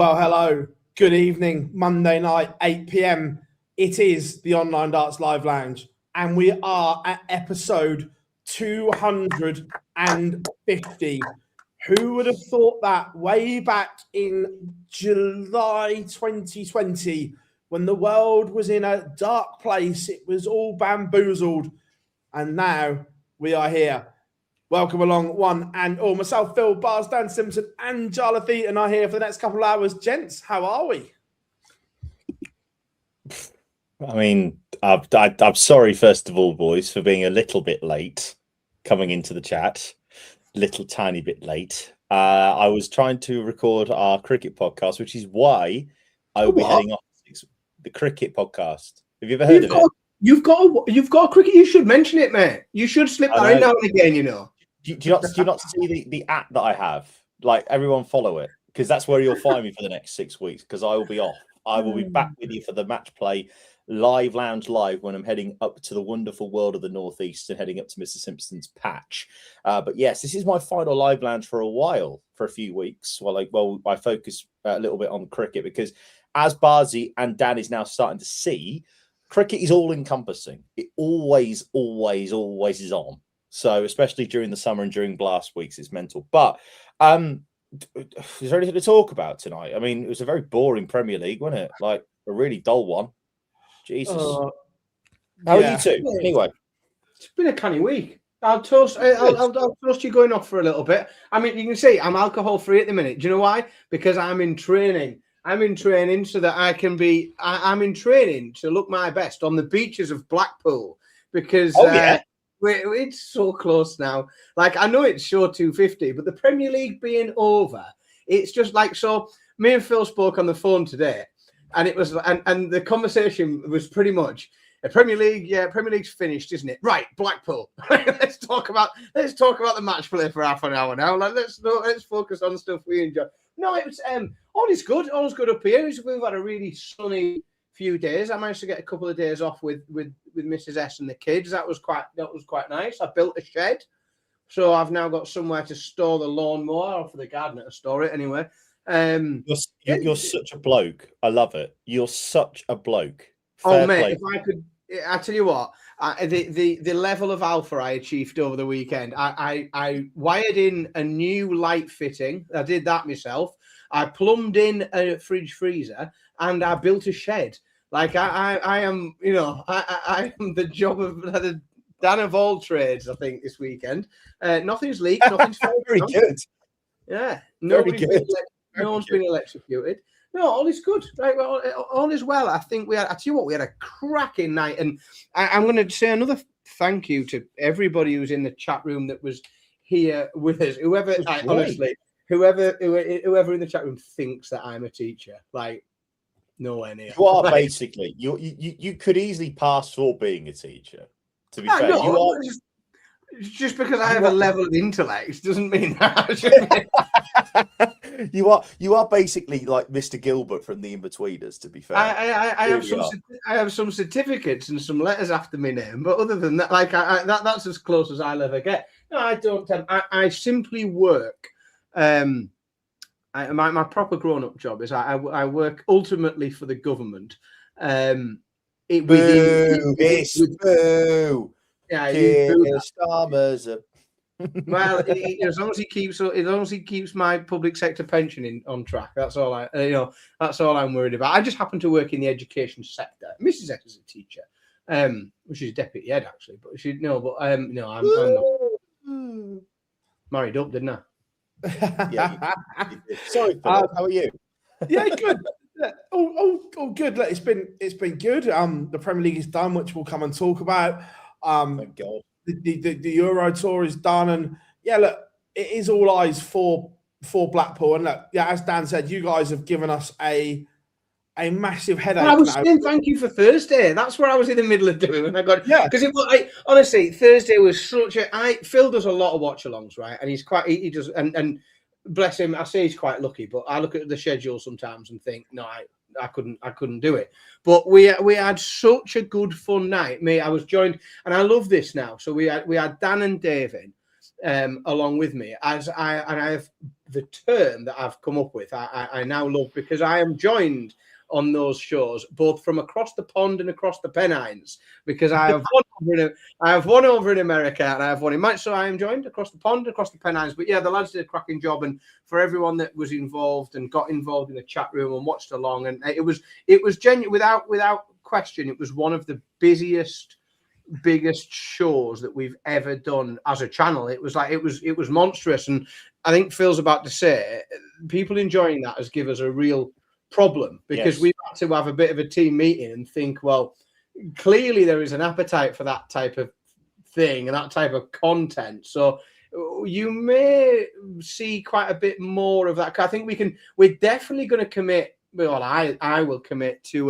Well, hello, good evening, Monday night, 8 p.m. It is the Online Darts Live Lounge, and we are at episode 250. Who would have thought that way back in July 2020, when the world was in a dark place, it was all bamboozled, and now we are here. Welcome along, one and all. Myself, Phil Bars, Dan Simpson, and Jarlath Eaton are here for the next couple of hours. Gents, how are we? I mean, I'm sorry, first of all, boys, for being a little bit late coming into the chat. Little tiny bit late. I was trying to record our cricket podcast, which is why I will be heading off the cricket podcast. Have you ever heard of it? You've got a cricket. You should mention it, mate. You should slip that in now and again. You know. Do you not see the app that I have? Like, everyone follow it, because that's where you'll find me for the next 6 weeks, because I will be off. I will be back with you for the Match Play Live Lounge Live when I'm heading up to the wonderful world of the Northeast and heading up to Mr. Simpson's patch. But yes, this is my final Live Lounge for a while, for a few weeks, while I focus a little bit on cricket, because as Barzy and Dan is now starting to see, cricket is all-encompassing. It always, always, always is on. So, especially during the summer and during blast weeks, it's mental. But is there anything to talk about tonight? I mean, it was a very boring Premier League, wasn't it? Like, a really dull one. Jesus. How are you two? Anyway. It's been a canny week. I'll toast you going off for a little bit. I mean, you can see I'm alcohol-free at the minute. Do you know why? Because I'm in training. I'm in training so that I can be... I'm in training to look my best on the beaches of Blackpool. Because... it's so close now. Like, I know it's show 250, but the Premier League being over, it's just like, so me and Phil spoke on the phone today, and it was, and the conversation was pretty much, Premier League's finished, isn't it? Right, Blackpool. let's talk about the match play for half an hour now. Like, let's focus on stuff we enjoy. No, it was all is good up here. We've had a really sunny few days. I managed to get a couple of days off with Mrs. S and the kids. That was quite nice. I built a shed, so I've now got somewhere to store the lawnmower, or for the gardener to store it anyway. You're such a bloke. I love it. You're such a bloke. Fair play. If I could, I tell you what, the level of alpha I achieved over the weekend. I wired in a new light fitting. I did that myself. I plumbed in a fridge freezer, and I built a shed. Like, I am, you know, I am the job of the Dan of all trades, I think, this weekend. Nothing's leaked, nothing's very good. Yeah, no one's been electrocuted. No, all is good. Right, well, all is well. I think I tell you what, we had a cracking night, and I'm going to say another thank you to everybody who's in the chat room that was here with us. Whoever in the chat room thinks that I'm a teacher, like, nowhere near. You are basically you could easily pass for being a teacher. To be fair, you are just because I have a level of intellect doesn't mean that. you are basically like Mr. Gilbert from the In-Betweeners. To be fair, I have some certificates and some letters after my name, but other than that, like that's as close as I'll ever get. No, I don't. I simply work. My proper grown-up job is I work ultimately for the government. Well, as long as he keeps my public sector pension on track, that's all that's all I'm worried about. I just happen to work in the education sector. Mrs. X is a teacher, which is deputy head actually, but I'm not married up, didn't I? Yeah, sorry, Philip, how are you? Yeah, good. Oh, good. Look, it's been good. The Premier League is done, which we'll come and talk about. Thank God. The Euro Tour is done, and yeah, look, it is all eyes for Blackpool. And look, yeah, as Dan said, you guys have given us a massive headache. I was saying thank you for Thursday. That's what I was in the middle of doing when I got because honestly, Thursday was such a. Phil does a lot of watch-alongs, right? And he's quite he does and bless him. I say he's quite lucky, but I look at the schedule sometimes and think, no, I couldn't do it. But we had such a good fun night. I was joined, and I love this now. So we had Dan and Dave in. along with me. I have the term that I've come up with. I now love, because I am joined on those shows both from across the pond and across the Pennines, because I have one over in America and I have one in Manchester. So I am joined across the pond, across the Pennines. But yeah, the lads did a cracking job, and for everyone that was involved and got involved in the chat room and watched along, and it was genuine, without question. It was one of the biggest shows that we've ever done as a channel. It was monstrous, and I think Phil's about to say people enjoying that has given us a real problem, because we've had to have a bit of a team meeting and think, well, clearly there is an appetite for that type of thing and that type of content. So you may see quite a bit more of that. I think we're definitely going to commit. Well, I will commit to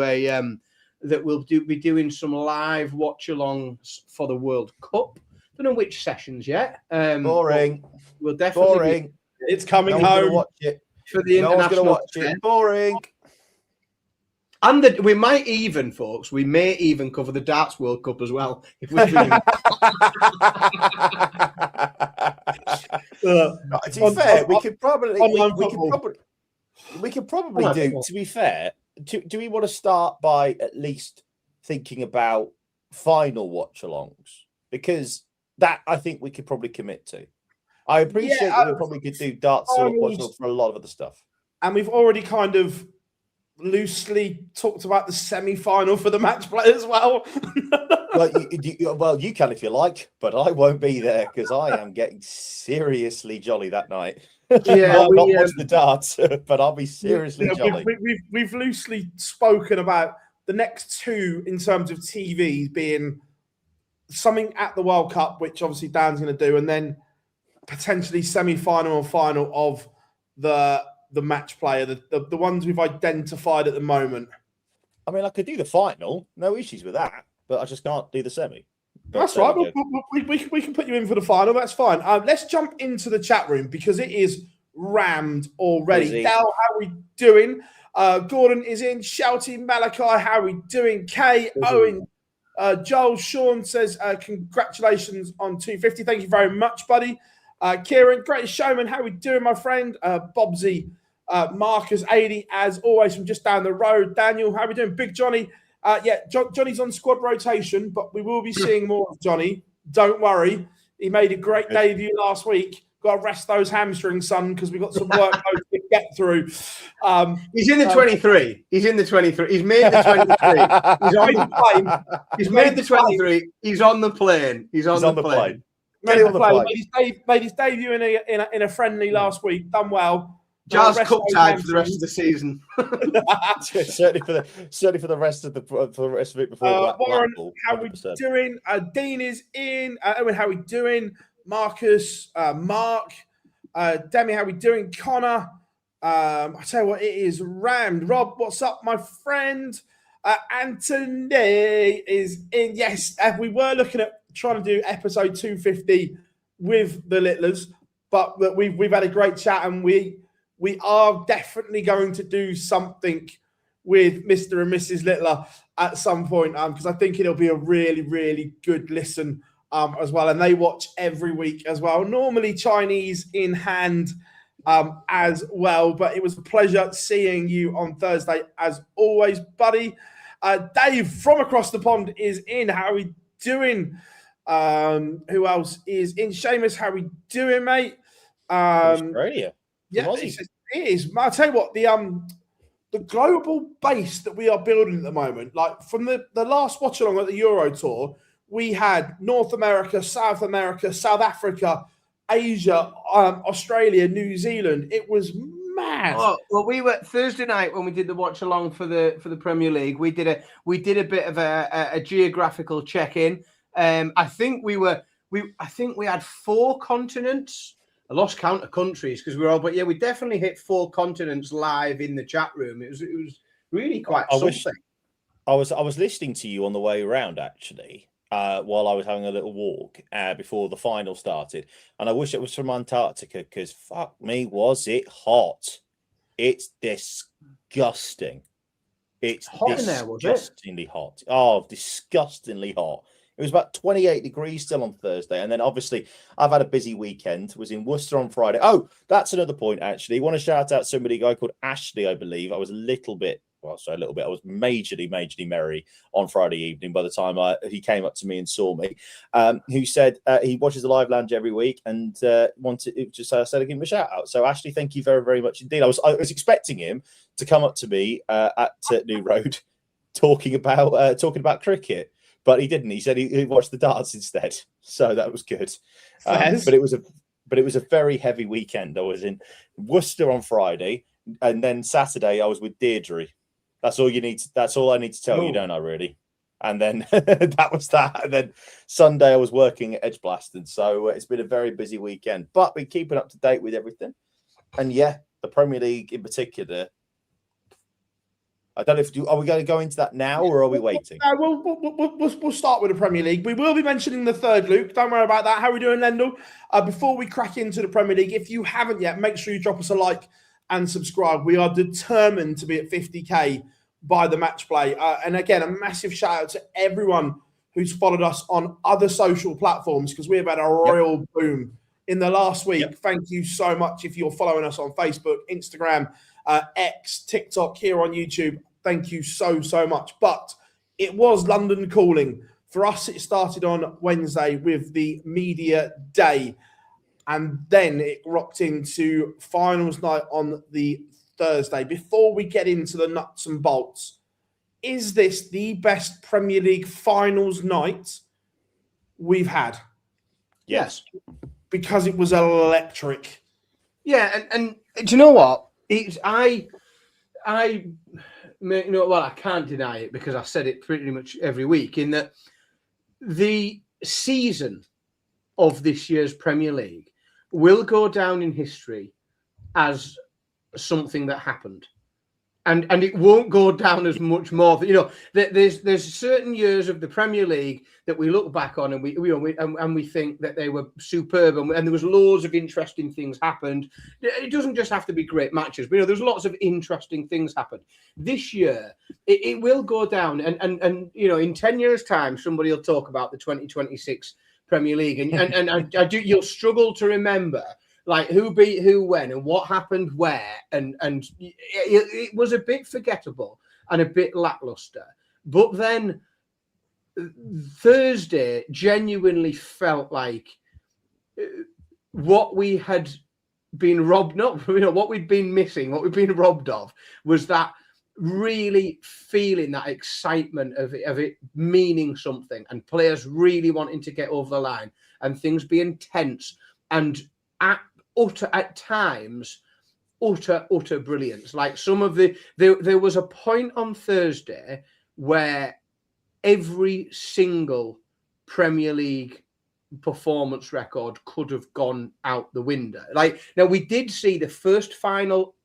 that we'll be doing some live watch-alongs for the World Cup. Don't know which sessions yet. Boring. We'll definitely. It's coming home. Watch it. For the international. Watch it. Boring. And we might even, folks, we may even cover the Darts World Cup as well. If we to be fair, we could probably do. To be fair, do we want to start by at least thinking about final watch-alongs? Because that I think we could probably commit to. I appreciate that we probably could do darts or watch-alongs for a lot of other stuff. And we've already kind of loosely talked about the semi-final for the match play as well. well, you can if you like, but I won't be there because I am getting seriously jolly that night. Yeah, not watch the darts, but I'll be seriously jolly. We've loosely spoken about the next two in terms of TV being something at the World Cup, which obviously Dan's going to do, and then potentially semi-final or final of the match player, the ones we've identified at the moment. I mean, I could do the final, no issues with that, but I just can't do the semi. But that's right. We can put you in for the final. That's fine. Let's jump into the chat room because it is rammed already. Dal, how are we doing? Gordon is in. Shouty, Malachi, how are we doing? Kay, Owen, Joel, Sean says, congratulations on 250. Thank you very much, buddy. Kieran, greatest showman, how are we doing, my friend? Bobsy, Marcus, 80, as always, from just down the road. Daniel, how are we doing? Big Johnny. Johnny's on squad rotation, but we will be seeing more of Johnny. Don't worry. He made a great debut last week. Got to rest those hamstrings, son, because we've got some work to get through. He's in the 23. He's in the 23. He's made the 23. He's on the plane. He's made the 23. He's on the plane. He's on the plane. Made his debut in a friendly last week. Done well. Jazz cup time for the rest of the season. certainly for the rest of it before. Warren, how we doing? Dean is in. Owen, how we doing? Marcus, Mark, Demi, how we doing? Connor, I tell you what, it is rammed. Rob, what's up, my friend? Anthony is in. Yes, we were looking at trying to do episode 250 with the Littlers, but we've had a great chat, and we are definitely going to do something with Mr. and Mrs. Littler at some point, because I think it'll be a really, really good listen as well. And they watch every week as well. Normally Chinese in hand as well, but it was a pleasure seeing you on Thursday as always, buddy. Dave from across the pond is in. How are we doing? Who else is in? Seamus, how are we doing, mate? Australia. Yeah, it is. I'll tell you what, the global base that we are building at the moment, like from the last watch along at the Euro Tour, we had North America, South Africa, Asia, Australia, New Zealand. It was mad. Oh, well, we were Thursday night when we did the watch along for the Premier League. We did a bit of a geographical check in. I think we had 4 continents. I lost count of countries because we were all, but yeah, we definitely hit 4 continents live in the chat room. It was really quite something. I was listening to you on the way around actually, while I was having a little walk before the final started, and I wish it was from Antarctica because fuck me, was it hot? It's disgusting. It's hot in there, was it? Disgustingly hot. Oh, disgustingly hot. It was about 28 degrees still on Thursday. And then obviously I've had a busy weekend, was in Worcester on Friday. Oh, that's another point, actually. I want to shout out somebody, a guy called Ashley, I believe. I was a little bit, well, sorry, a little bit. I was majorly merry on Friday evening by the time he came up to me and saw me, who said he watches the Live Lounge every week and wanted just said I'd give him a shout out. So Ashley, thank you very, very much indeed. I was expecting him to come up to me at New Road talking about cricket. But he didn't. He said he watched the darts instead, so that was good. But it was a very heavy weekend. I was in Worcester on Friday, and then Saturday I was with Deirdre. That's all you need. That's all I need to tell you, don't I? Really. And then that was that. And then Sunday I was working at Edgbaston, so it's been a very busy weekend. But we're keeping up to date with everything. And yeah, the Premier League in particular. I don't know are we going to go into that now or are we waiting? We'll start with the Premier League. We will be mentioning the third, Luke. Don't worry about that. How are we doing, Lendl? Before we crack into the Premier League, if you haven't yet, make sure you drop us a like and subscribe. We are determined to be at 50k by the match play. And again, a massive shout out to everyone who's followed us on other social platforms because we've had a royal boom in the last week. Thank you so much if you're following us on Facebook, Instagram, X, TikTok, here on YouTube. Thank you so much. But it was London calling. For us, it started on Wednesday with the media day. And then it rocked into finals night on the Thursday. Before we get into the nuts and bolts, is this the best Premier League finals night we've had? Yes. Because it was electric. Yeah, and do you know what? I can't deny it because I said it pretty much every week in that the season of this year's Premier League will go down in history as something that happened. And it won't go down as much more. There's certain years of the Premier League that we look back on and we think that they were superb and there was loads of interesting things happened. It doesn't just have to be great matches, but there's lots of interesting things happened. This year, it will go down, and in 10 years' time, somebody will talk about the 2026 Premier League, and you'll struggle to remember. Like who beat who when and what happened where, and it was a bit forgettable and a bit lackluster. But then Thursday genuinely felt like what we had been robbed of, what we'd been missing, what we'd been robbed of, was that really feeling that excitement of it meaning something and players really wanting to get over the line and things being tense and at times utter brilliance. Like some of there was a point on Thursday where every single Premier League performance record could have gone out the window. Like now we did see the first finals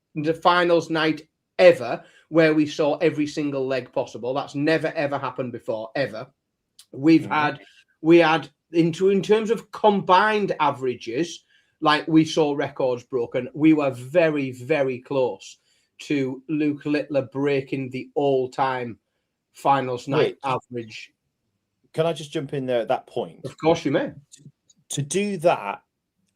night ever where we saw every single leg possible. That's never ever happened before ever. We had in terms of combined averages, like we saw records broken. We were very, very close to Luke Littler breaking the all-time finals night average. Can I just jump in there at that point? Of course you may. To do that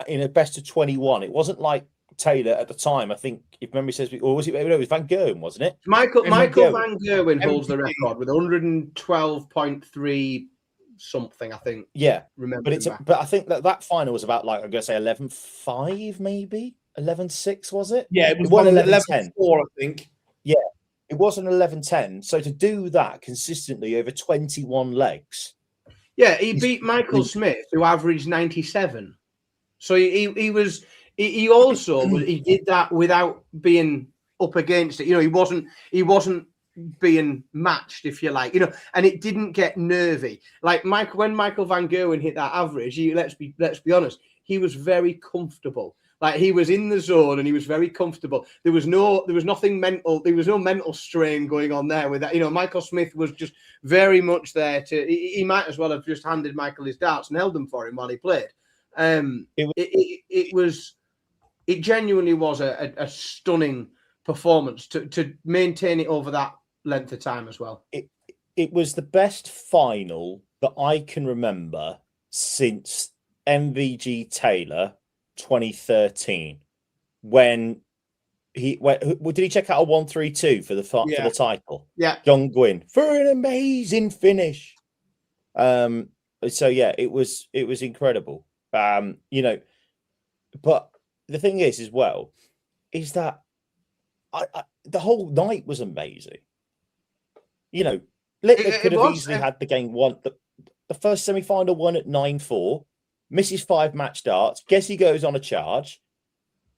in a best of 21, it wasn't like Taylor at the time. I think, if memory serves me, or was it Van Gerwen, wasn't it? Michael Van Gerwen holds the record with 112.3 something, I think. Yeah, remember, but I think that final was about, like, I'm gonna say 11-5, maybe 11-6, was it? Yeah, it was 11-4, I think. Yeah, it wasn't 11-10. So to do that consistently over 21 legs. Yeah, he beat Michael Smith, who averaged 97. So he did that without being up against it. He wasn't being matched, if you like, and it didn't get nervy. Like when Michael Van Gerwen hit that average, let's be honest, he was very comfortable. Like he was in the zone and he was very comfortable. There was nothing mental. There was no mental strain going on there with that. Michael Smith was just very much there to. He might as well have just handed Michael his darts and held them for him while he played. It genuinely was a stunning performance to maintain it over that length of time as well. It was the best final that I can remember since MVG Taylor 2013, when did he check out a 1-3-2 for the title? Yeah, John Gwynn for an amazing finish. So yeah, it was incredible. You know, but the thing is, as well, is that the whole night was amazing. You know, Littler could have easily had the game won. The first semi-final won at 9-4, misses 5 match darts. Guess he goes on a charge.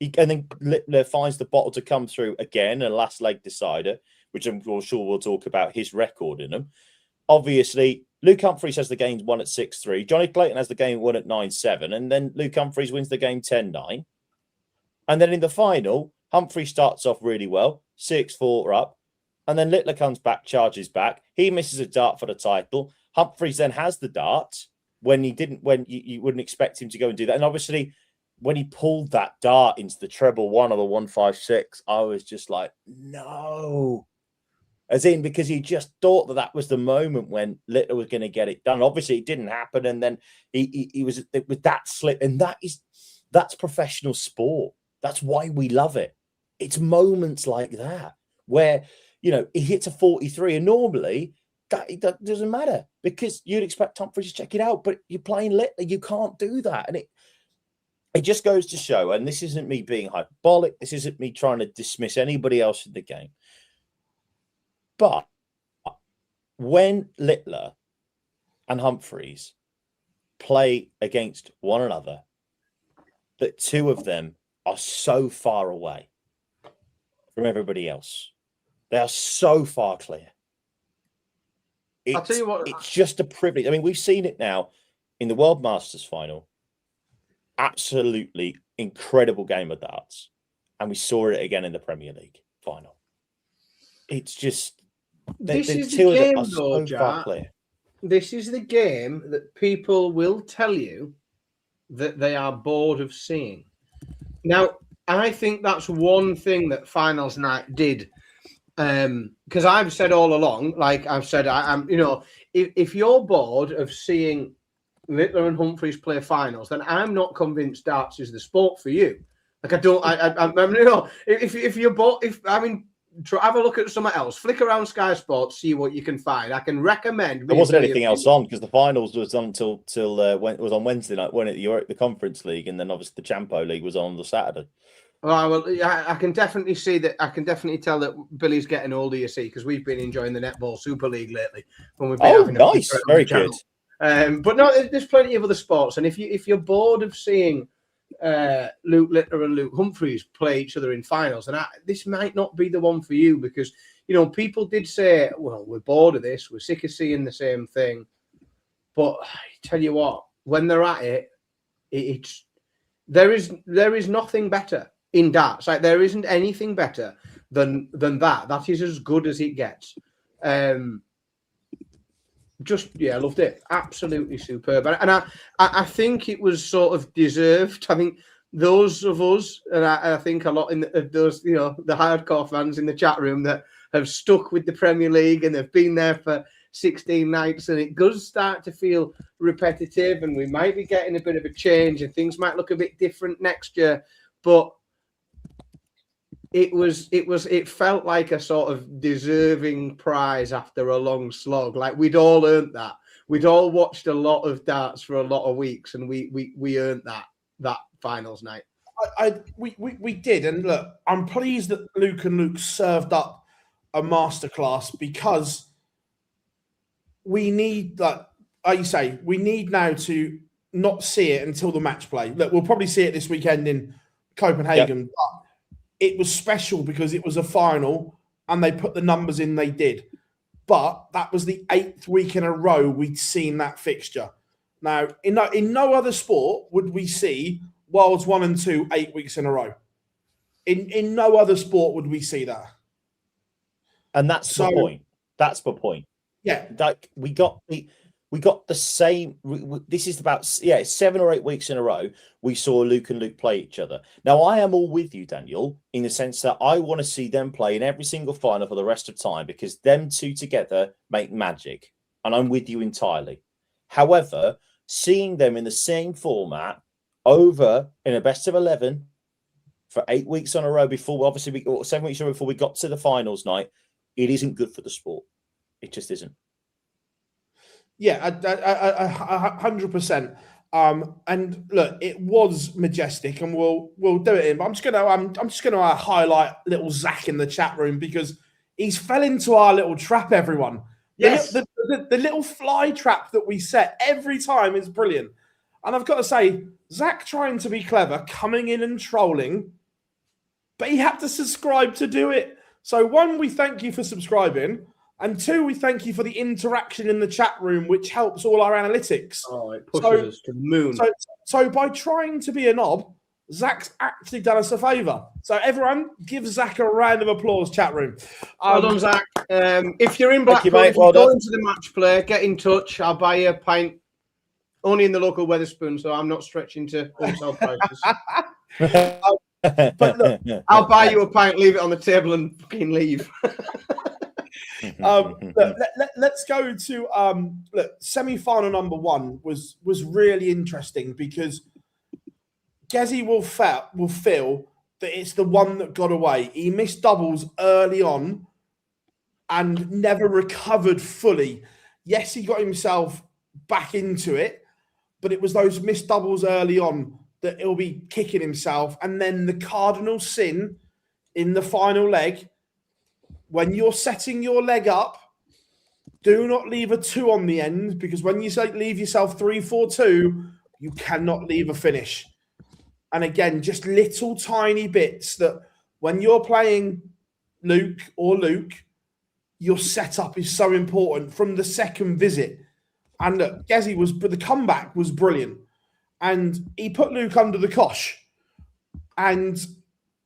And then Littler finds the bottle to come through again, a last leg decider, which I'm sure we'll talk about his record in them. Obviously, Luke Humphries has the game won at 6-3. Johnny Clayton has the game won at 9-7. And then Luke Humphries wins the game 10-9. And then in the final, Humphries starts off really well, 6-4 up. And then Littler comes back, charges back. He misses a dart for the title. Humphries then has the dart when you wouldn't expect him to go and do that. And obviously, when he pulled that dart into the treble 1 or the 156, I was just like, no. As in, because he just thought that was the moment when Littler was going to get it done. Obviously, it didn't happen. And then it was that slip. And that's professional sport. That's why we love it. It's moments like that where, you know, he hits a 43, and normally that doesn't matter because you'd expect Humphries to check it out, but you're playing Littler, you can't do that. And it just goes to show, and this isn't me being hyperbolic, this isn't me trying to dismiss anybody else in the game, but when Littler and Humphries play against one another, that two of them are so far away from everybody else. They are so far clear. I'll tell you what, it's just a privilege. I mean, we've seen it now in the World Masters final. Absolutely incredible game of darts. And we saw it again in the Premier League final. It's just this the is two the game, of them are so far clear. This is the game that people will tell you that they are bored of seeing. Now, I think that's one thing that finals night did. Because I've said all along, like I've said, I'm, you know, if you're bored of seeing Littler and Humphries play finals, then I'm not convinced darts is the sport for you. Like I'm you know, if you're bored, have a look at something else. Flick around Sky Sports, see what you can find. I can recommend. There wasn't anything else on because the finals was on till when it was on Wednesday night, when the Conference League, and then obviously the Champo League was on the Saturday. Well, I can definitely see that. I can definitely tell that Billy's getting older, you see, because we've been enjoying the Netball Super League lately. When we've been having nice, very good. But no, there's plenty of other sports, and if you're bored of seeing Luke Littler and Luke Humphries play each other in finals, and this might not be the one for you, because you know people did say, "Well, we're bored of this. We're sick of seeing the same thing." But I tell you what, when they're at it, there is nothing better. In darts, like there isn't anything better than that. That is as good as it gets. I loved it. Absolutely superb. And I think it was sort of deserved. I think those of us, and I think a lot of those, you know, the hardcore fans in the chat room that have stuck with the Premier League and they've been there for 16 nights, and it does start to feel repetitive, and we might be getting a bit of a change, and things might look a bit different next year, but it felt like a sort of deserving prize after a long slog. Like we'd all earned that. We'd all watched a lot of darts for a lot of weeks, and we earned that finals night. We did, and look, I'm pleased that Luke and Luke served up a masterclass, because we need, like you say, we need now to not see it until the match play. Look, we'll probably see it this weekend in Copenhagen. Yep. But it was special because it was a final and they put the numbers in they did. But that was the 8th week in a row we'd seen that fixture. Now, in no other sport would we see Worlds 1 and 2 8 weeks in a row. In no other sport would we see that. And that's the point. That's the point. Yeah. Like we got the same. This is about 7 or 8 weeks in a row we saw Luke and Luke play each other. Now I am all with you, Daniel, in the sense that I want to see them play in every single final for the rest of time, because them two together make magic, and I'm with you entirely. However, seeing them in the same format over in a best of 11 for 8 weeks on a row before, obviously, or 7 weeks on a row before we got to the finals night, it isn't good for the sport. It just isn't. Yeah, 100%. And look, it was majestic, and we'll do it in. But I'm just gonna highlight little Zach in the chat room because he's fell into our little trap. Everyone, Yes, the little fly trap that we set every time is brilliant. And I've got to say, Zach trying to be clever, coming in and trolling, but he had to subscribe to do it. So one, we thank you for subscribing. And two, we thank you for the interaction in the chat room, which helps all our analytics. Oh, it pushes us to the moon. So by trying to be a knob, Zach's actually done us a favour. So everyone, give Zach a round of applause, chat room. Well done, Zach. If you're in Blackpool, if you're going to the match play, get in touch. I'll buy you a pint. Only in the local Wetherspoon, so I'm not stretching to wholesale prices. But look, I'll buy you a pint, leave it on the table, and fucking leave. Let's go to look, semi-final number one was really interesting because Gezi will feel that it's the one that got away. He missed doubles early on and never recovered fully. Yes, he got himself back into it, but it was those missed doubles early on that he'll be kicking himself. And then the cardinal sin in the final leg, when you're setting your leg up, do not leave a 2 on the end, because when you say leave yourself 3-4-2, you cannot leave a finish. And again, just little tiny bits that when you're playing Luke, your setup is so important from the second visit. And look, Gezi the comeback was brilliant. And he put Luke under the cosh. And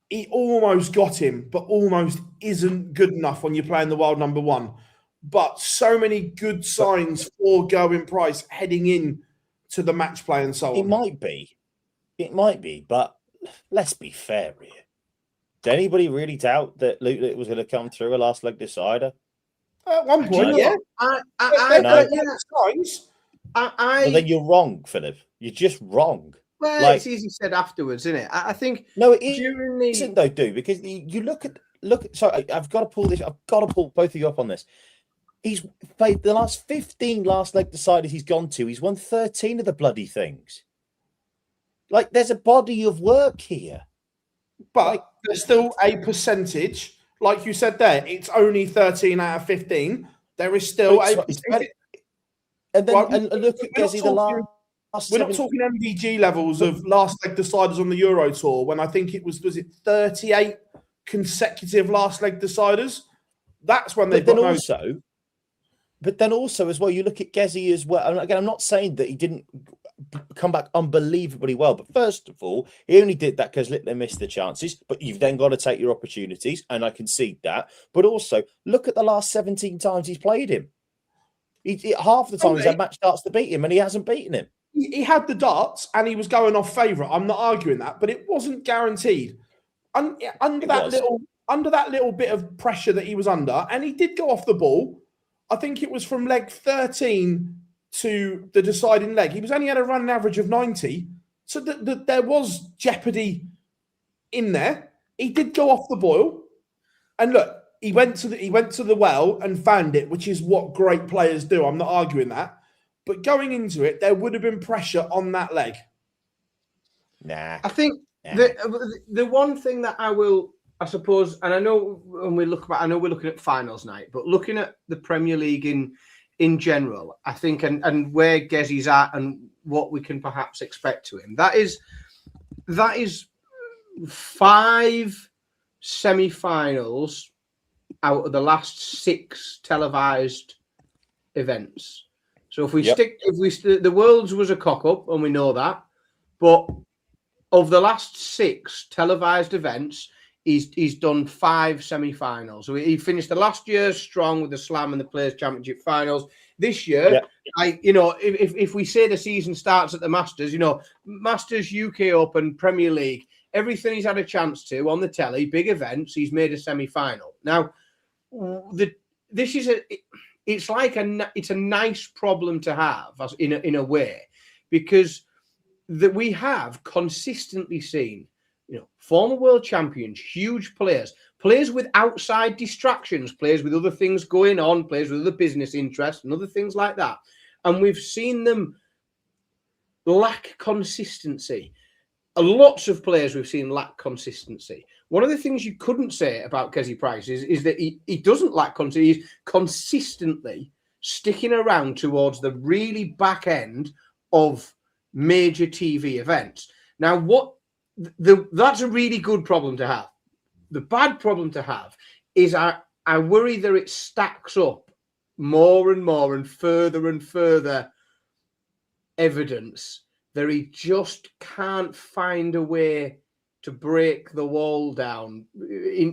he almost got him, but almost isn't good enough when you're playing the world number one. But so many good signs for Gerwyn Price heading in to the match play and so on. It might be, but let's be fair here. Did anybody really doubt that Luke was going to come through a last leg decider? At one point, yeah. Well, then you're wrong, Philip. You're just wrong. Well, it's easy said afterwards, isn't it? I think no, it isn't though, dude. Because you look at. Sorry, I've got to pull this. I've got to pull both of you up on this. He's played the last 15 last leg deciders he's gone to. He's won 13 of the bloody things. Like, there's a body of work here, but there's still a percentage. Like you said there, it's only 13 out of 15. There is still a percentage. And then and look at Gezi the last. We're not talking MVG levels of last leg deciders on the Euro Tour when I think it was it 38 consecutive last leg deciders. That's when they've got also. But then also as well, you look at Gezi as well. And again, I'm not saying that he didn't come back unbelievably well. But first of all, he only did that because they missed the chances. But you've then got to take your opportunities, and I concede that. But also, look at the last 17 times he's played him. Half the time he's had match starts to beat him, and he hasn't beaten him. He had the darts, and he was going off favourite. I'm not arguing that, but it wasn't guaranteed. Under that little bit of pressure that he was under, and he did go off the ball. I think it was from leg 13 to the deciding leg. He was only had a running average of 90, so there was jeopardy in there. He did go off the boil, and look, he went to the well and found it, which is what great players do. I'm not arguing that. But going into it, there would have been pressure on that leg. Nah. I think the one thing that I suppose, and I know when we look back, I know we're looking at finals night, but looking at the Premier League in general, I think, and where Gezi's at and what we can perhaps expect to him, that is 5 semi-finals out of the last 6 televised events. So if we the Worlds was a cock-up, and we know that, but of the last 6 televised events, he's done 5 semi-finals. So he finished the last year strong with the Slam and the Players' Championship finals. This year, if we say the season starts at the Masters, Masters, UK Open, Premier League, everything he's had a chance to on the telly, big events, he's made a semi-final. Now, this is it's like it's a nice problem to have in a way, because that we have consistently seen, former world champions, huge players with outside distractions, players with other things going on, players with other business interests and other things like that. And we've seen them lack consistency. Lots of players we've seen lack consistency. One of the things you couldn't say about Gezi Price is that he doesn't lack consistency. He's consistently sticking around towards the really back end of major TV events. Now, that's a really good problem to have. The bad problem to have is I worry that it stacks up more and more and further evidence that he just can't find a way to break the wall down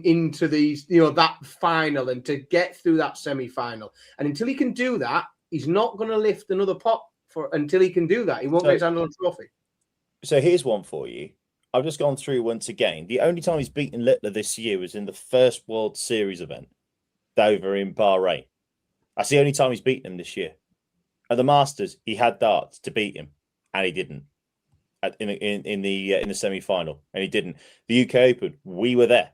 into these, that final, and to get through that semi-final. And until he can do that, he's not going to lift another pot until he can do that. He won't get his hand on a trophy. So here's one for you. I've just gone through once again. The only time he's beaten Littler this year was in the first World Series event over in Bahrain. That's the only time he's beaten him this year. At the Masters, he had darts to beat him, and he didn't. In the semi-final, and he didn't. The UK Open, we were there.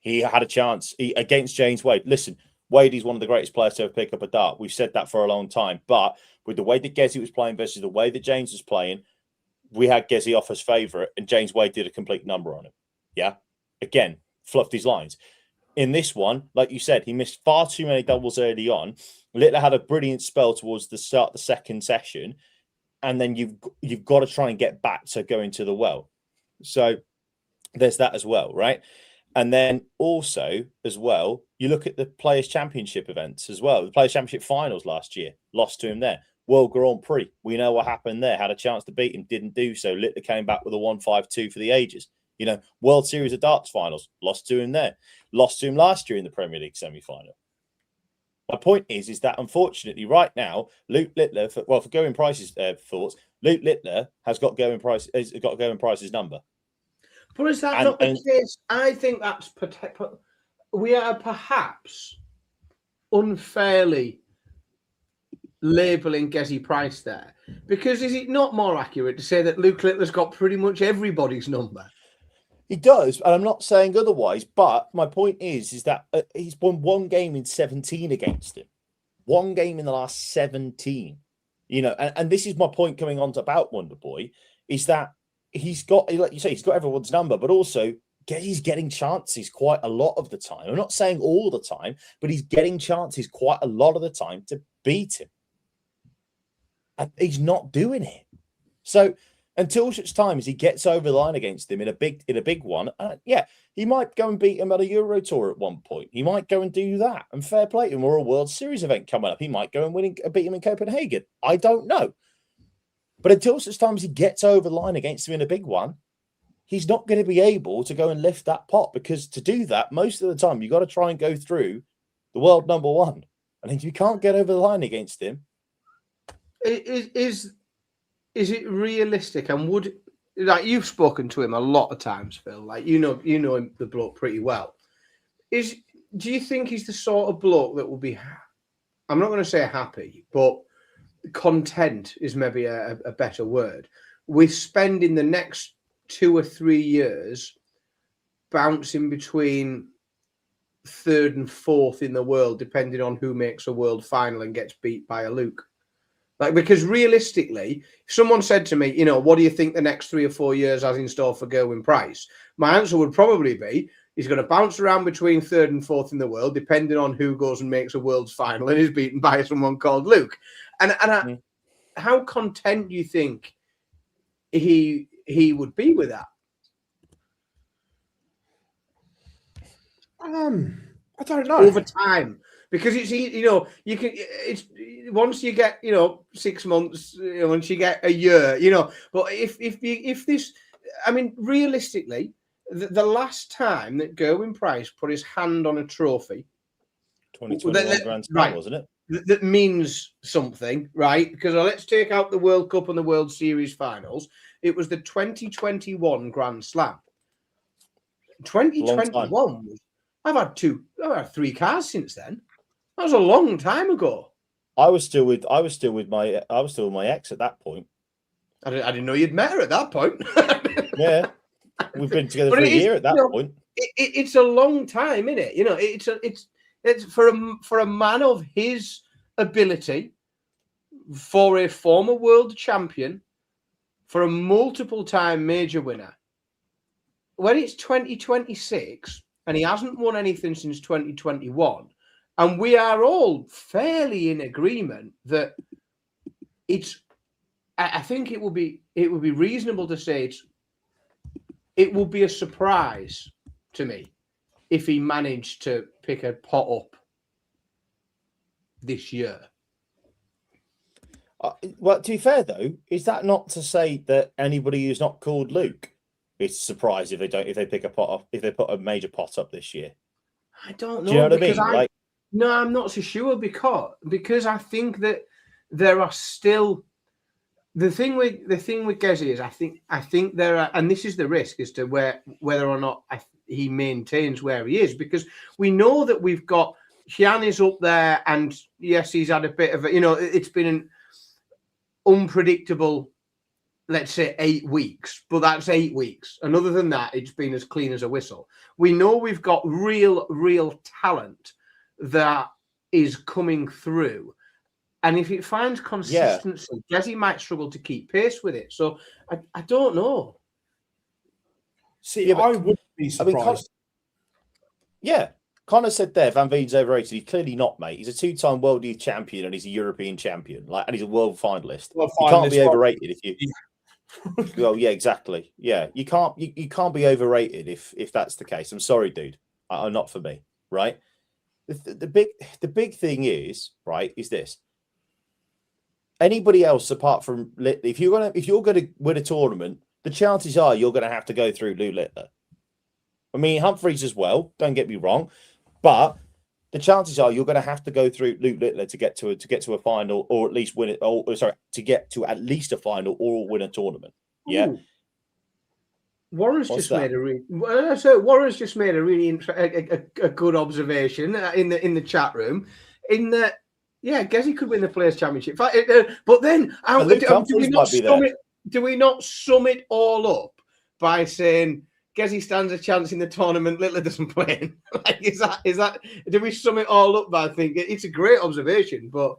He had a chance against James Wade. Listen, Wade is one of the greatest players to ever pick up a dart. We've said that for a long time. But with the way that Gezi was playing versus the way that James was playing, we had Gezi off as favourite, and James Wade did a complete number on him. Yeah? Again, fluffed his lines. In this one, like you said, he missed far too many doubles early on. Littler had a brilliant spell towards the start of the second session, and then you've got to try and get back to going to the well. So there's that as well, right? And then also, as well, you look at the Players' Championship events as well. The Players' Championship finals last year, lost to him there. World Grand Prix, we know what happened there. Had a chance to beat him, didn't do so. Littler came back with a 1-5-2 for the ages. World Series of Darts finals, lost to him there. Lost to him last year in the Premier League semi-final. My point is that unfortunately, right now, Luke Littler, for Going Price's thoughts, Luke Littler has got Going Price's number. But is that not the case? I think that's we are perhaps unfairly labelling Gezi Price there, because is it not more accurate to say that Luke Littler's got pretty much everybody's number? He does, and I'm not saying otherwise, but my point is that he's won one game in 17 against him. One game in the last 17. And this is my point coming on to about Wonder Boy, is that he's got, like you say, he's got everyone's number, but also he's getting chances quite a lot of the time. I'm not saying all the time, but he's getting chances quite a lot of the time to beat him. And he's not doing it. So until such time as he gets over the line against him in a big one, he might go and beat him at a Euro Tour at one point. He might go and do that, and fair play to him, or a World Series event coming up. He might go and beat him in Copenhagen. I don't know. But until such time as he gets over the line against him in a big one, he's not going to be able to go and lift that pot, because to do that, most of the time, you've got to try and go through the world number one. And if you can't get over the line against him... Is it realistic? And you've spoken to him a lot of times, Phil? Like you know him, the bloke, pretty well. Do you think he's the sort of bloke that will be? I'm not going to say happy, but content is maybe a better word. With spending the next 2 or 3 years bouncing between 3rd and 4th in the world, depending on who makes a world final and gets beat by a Luke. Because realistically, if someone said to me, what do you think the next 3 or 4 years has in store for Gerwyn Price? My answer would probably be, he's going to bounce around between 3rd and 4th in the world, depending on who goes and makes a world's final and is beaten by someone called Luke. How content do you think he would be with that? I don't know. Over time. Because it's once you get 6 months, once you get a year, But if this, realistically, the last time that Gerwyn Price put his hand on a trophy, 2021 Grand Slam, right, wasn't it? That means something, right? Because let's take out the World Cup and the World Series finals. It was the 2021 Grand Slam. 2021. I've had 3 cars since then. That was a long time ago. I was still with my ex at that point. I didn't know you'd met her at that point. Yeah, we've been together for a year at that point. It's a long time, isn't it? You know, it's for a man of his ability, for a former world champion, for a multiple-time major winner. When it's 2026 and he hasn't won anything since 2021, and we are all fairly in agreement that it's. I think it would be reasonable to say it would be a surprise to me if he managed to pick a pot up this year. Well, to be fair though, is that not to say that anybody who's not called Luke is a surprise if they pick a pot up, if they put a major pot up this year? I don't know. Do you know what I mean? No, I'm not so sure because I think that there are still. The thing with Gezi is I think there are, and this is the risk as to whether or not he maintains where he is, because we know that we've got Xian is up there, and yes, he's had a bit of a, it's been an unpredictable, let's say 8 weeks, but that's 8 weeks. And other than that, it's been as clean as a whistle. We know we've got real talent that is coming through. And if it finds consistency, Gezi might struggle to keep pace with it. So I don't know. See, I would be surprised. Connor said there, Van Veen's overrated. He's clearly not, mate. He's a 2-time world youth champion and he's a European champion. And he's a world finalist. You can't be overrated if you. Well, yeah, exactly. Yeah, you can't be overrated if that's the case. I'm sorry, dude. Not for me, right? The big thing is this. Anybody else apart from if you're gonna win a tournament, the chances are you're gonna have to go through Lou Littler. I mean, Humphreys as well. Don't get me wrong, but the chances are you're gonna have to go through Luke Littler to get to a final, or at least win it. To get to at least a final or win a tournament. Yeah. Ooh. Warren's just made a really a good observation in the chat room. In that. Yeah, Gezi could win the Players' Championship. But then, do we not sum it all up by saying Gezi stands a chance in the tournament, Littler doesn't play? Like, is that? Do we sum it all up by thinking it's a great observation? But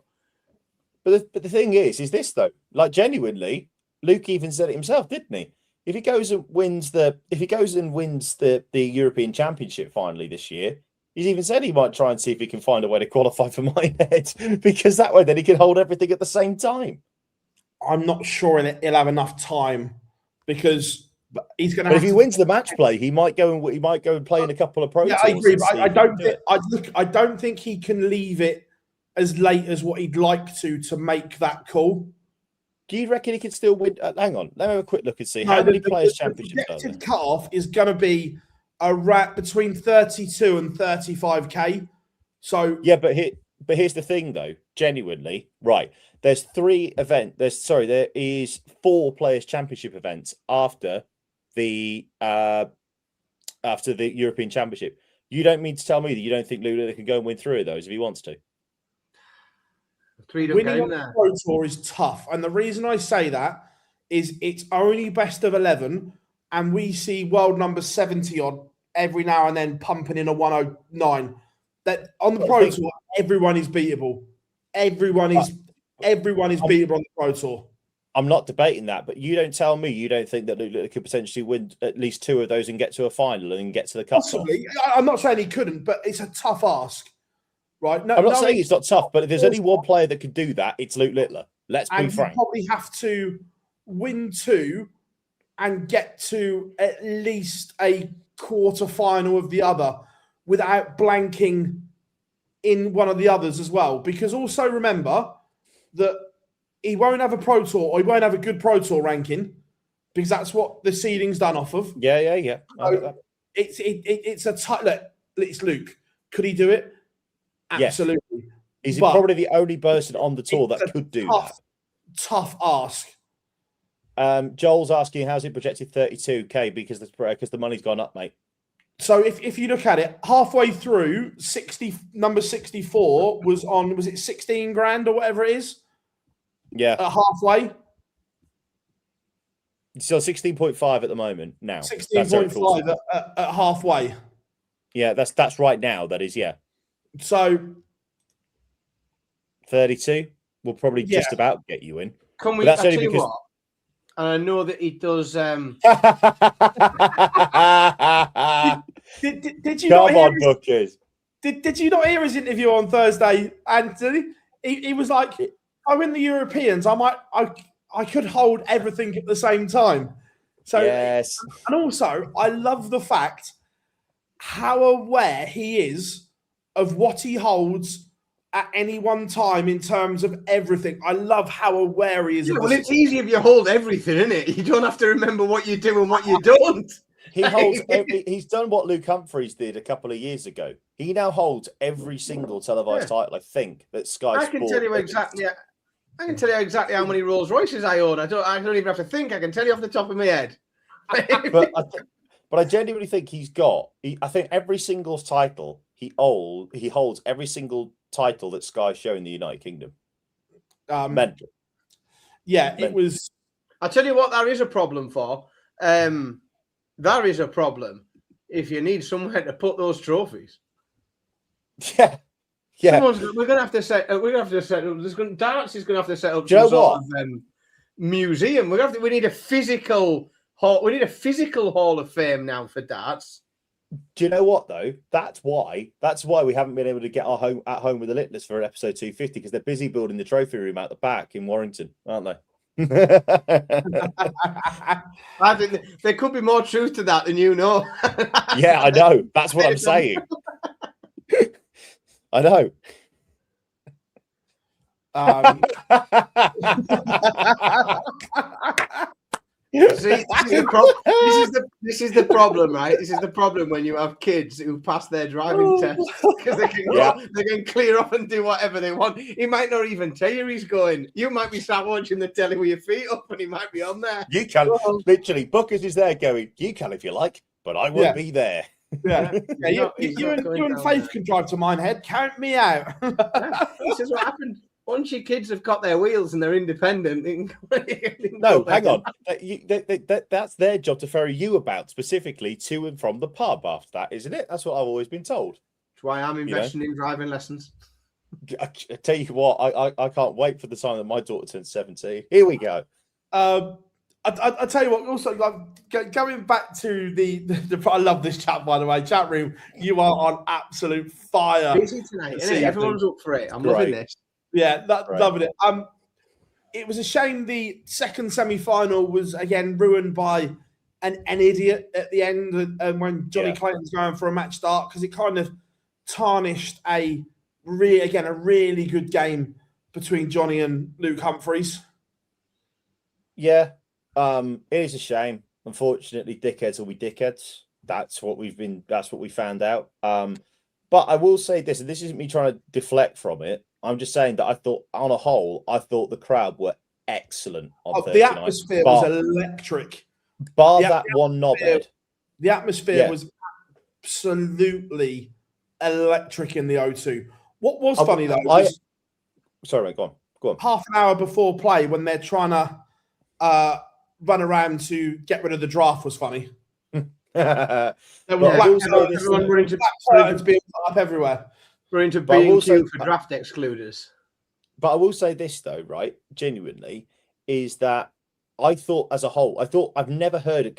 the thing is this though? Like, genuinely, Luke even said it himself, didn't he? If he goes and wins the European Championship finally this year. He's even said he might try and see if he can find a way to qualify for Minehead, because that way then he can hold everything at the same time. I'm not sure he'll have enough time, because he's going to. But if he wins the match play, he might go and play in a couple of pro tours. I agree, but I don't think he can leave it as late as what he'd like to make that call. Do you reckon he could still win? Hang on, let me have a quick look and see how many Players' Championships. The projected cut-off is going to be a wrap between 32 and 35k. So yeah, but here's the thing though, genuinely, right? There is 4 Players' Championship events after the European Championship. You don't mean to tell me that you don't think Lula can go and win 3 of those if he wants to? Winning on the Pro Tour is tough, and the reason I say that is it's only best of 11. And we see world number 70 odd every now and then pumping in a 109. That on the Pro Tour, everyone is beatable. Everyone is beatable on the Pro Tour. I'm not debating that, but you don't tell me you don't think that Luke could potentially win at least 2 of those and get to a final and get to the cut-off. Possibly. I'm not saying he couldn't, but it's a tough ask, right? No, I'm not saying it's not tough, but if there's only one player that could do that, it's Luke Littler. Let's be frank. You probably have to win 2 and get to at least a quarter final of the other without blanking in one of the others as well. Because also remember that he won't have a Pro Tour, or he won't have a good Pro Tour ranking, because that's what the seeding's done off of. Yeah. So it's a tight look. It's Luke. Could he do it? Absolutely. Yes. He's probably the only person on the tour that could do that. Tough ask. Joel's asking, how's it projected 32k because the money's gone up, mate? So if you look at it, halfway through, number 64 was it 16 grand or whatever it is? Yeah. Halfway. So 16.5 at the moment now. 16.5 at halfway. Yeah, that's right now. That is, yeah. So 32 will probably just about get you in. Can we? But that's I only tell you because. what, and I know that he does. Did you Come not hear on, Bookers. Did you not hear his interview on Thursday, Anthony? He was like, "I win the Europeans. I could hold everything at the same time." So yes, and also I love the fact how aware he is of what he holds at any one time in terms of everything. I love how aware he is. Yeah, well, it's easy if you hold everything, isn't it? You don't have to remember what you do and what you don't. He holds. He's done what Luke Humphries did a couple of years ago. He now holds every single televised title. I think that Sky. I can tell you exactly. I can tell you exactly how many Rolls Royces I own. I don't even have to think. I can tell you off the top of my head. but I genuinely think he's got. I think every single title he holds every single title that Sky's show in the United Kingdom. Mental. Yeah, it was. I'll tell you what. There is a problem for. There is a problem if you need somewhere to put those trophies. Yeah. Yeah, we're gonna have to set. We're gonna have to set up. Darts is gonna have to set up some sort of museum. We need a physical hall. We need a physical Hall of Fame now for darts. Do you know what though? That's why we haven't been able to get our at home with the lit list for episode 250 because they're busy building the trophy room out the back in Warrington, aren't they? I think there could be more truth to that than you know. Yeah, I know. That's what I'm saying. I know. See, this is the problem, right? This is the problem when you have kids who pass their driving test because they can clear off and do whatever they want. He might not even tell you he's going. You might be sat watching the telly with your feet up, and he might be on there. You can literally. Bookers is there going. You can if you like, but I won't be there. Yeah, you and Faith can drive to Minehead. Count me out. This is what happened. Once your kids have got their wheels and they're independent, no, hang on. That's their job to ferry you about specifically to and from the pub after that, isn't it? That's what I've always been told. That's why I'm investing in driving lessons. I tell you what, I can't wait for the time that my daughter turns 17. Here we go. I tell you what, also like going back to the I love this chat, by the way. Chat room, you are on absolute fire. Busy tonight, isn't it? Everyone's up for it. I'm loving this. Yeah, loving it. It was a shame the second semi-final was again ruined by an idiot at the end, and when Johnny Clayton's going for a match start, because it kind of tarnished a really good game between Johnny and Luke Humphries. Yeah, it is a shame. Unfortunately, dickheads will be dickheads. That's what we found out. But I will say this, and this isn't me trying to deflect from it. I'm just saying that I thought, on a whole, the crowd were excellent on Thursday night. The atmosphere was electric. Bar that one knobhead. The atmosphere was absolutely electric in the O2. What was funny, though, sorry, mate, go on. Half an hour before play, when they're trying to run around to get rid of the draft, was funny. There was everyone running to be up everywhere. We're into B&Q for draft excluders. But I will say this, though, right? Genuinely, is that I thought as a whole, I've never heard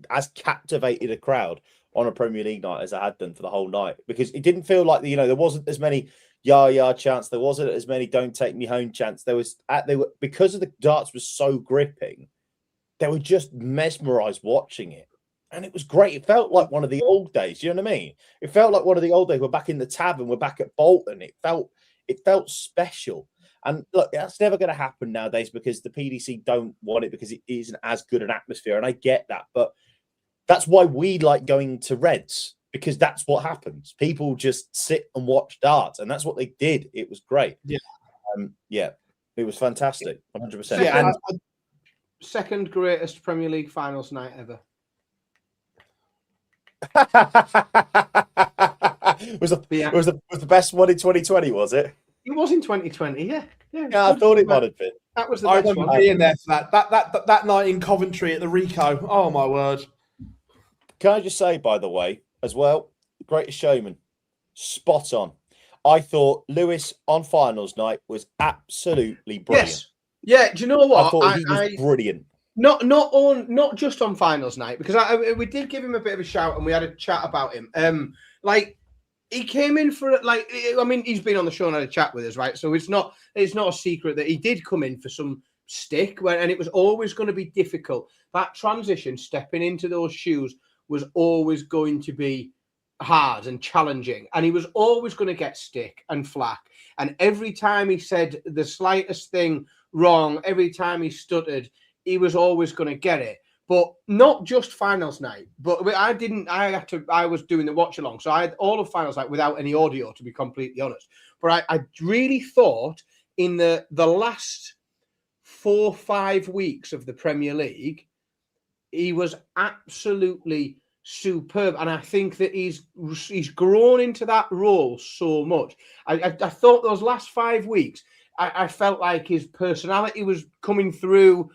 as captivated a crowd on a Premier League night as I had done for the whole night, because it didn't feel like, there wasn't as many yah chants. There wasn't as many don't take me home chants. Because of the darts was so gripping, they were just mesmerized watching it. And it was great. It felt like one of the old days. You know what I mean? It felt like one of the old days. We're back in the tavern. We're back at Bolton. It felt special. And look, that's never going to happen nowadays because the PDC don't want it because it isn't as good an atmosphere. And I get that. But that's why we like going to Reds, because that's what happens. People just sit and watch darts. And that's what they did. It was great. Yeah. It was fantastic. 100%. Yeah, and second greatest Premier League finals night ever. was the best one in 2020, was it? It was in 2020, yeah. Yeah, I thought it might have been. That was the I best remember one. being there for that night in Coventry at the Rico. Oh my word! Can I just say, by the way, as well, Greatest Showman, spot on. I thought Lewis on finals night was absolutely brilliant. Yes. Yeah, do you know what? I thought he was brilliant. Not just on finals night, because we did give him a bit of a shout and we had a chat about him. Like he came in for I mean, he's been on the show and had a chat with us, right? So it's not a secret that he did come in for some stick, and it was always going to be difficult. That transition, stepping into those shoes, was always going to be hard and challenging, and he was always going to get stick and flack. And every time he said the slightest thing wrong, every time he stuttered, he was always going to get it. But not just finals night. But I was doing the watch along, so I had all of finals night without any audio, to be completely honest. But I really thought in the last 4 or 5 weeks of the Premier League, he was absolutely superb, and I think that he's grown into that role so much. I thought those last 5 weeks, I felt like his personality was coming through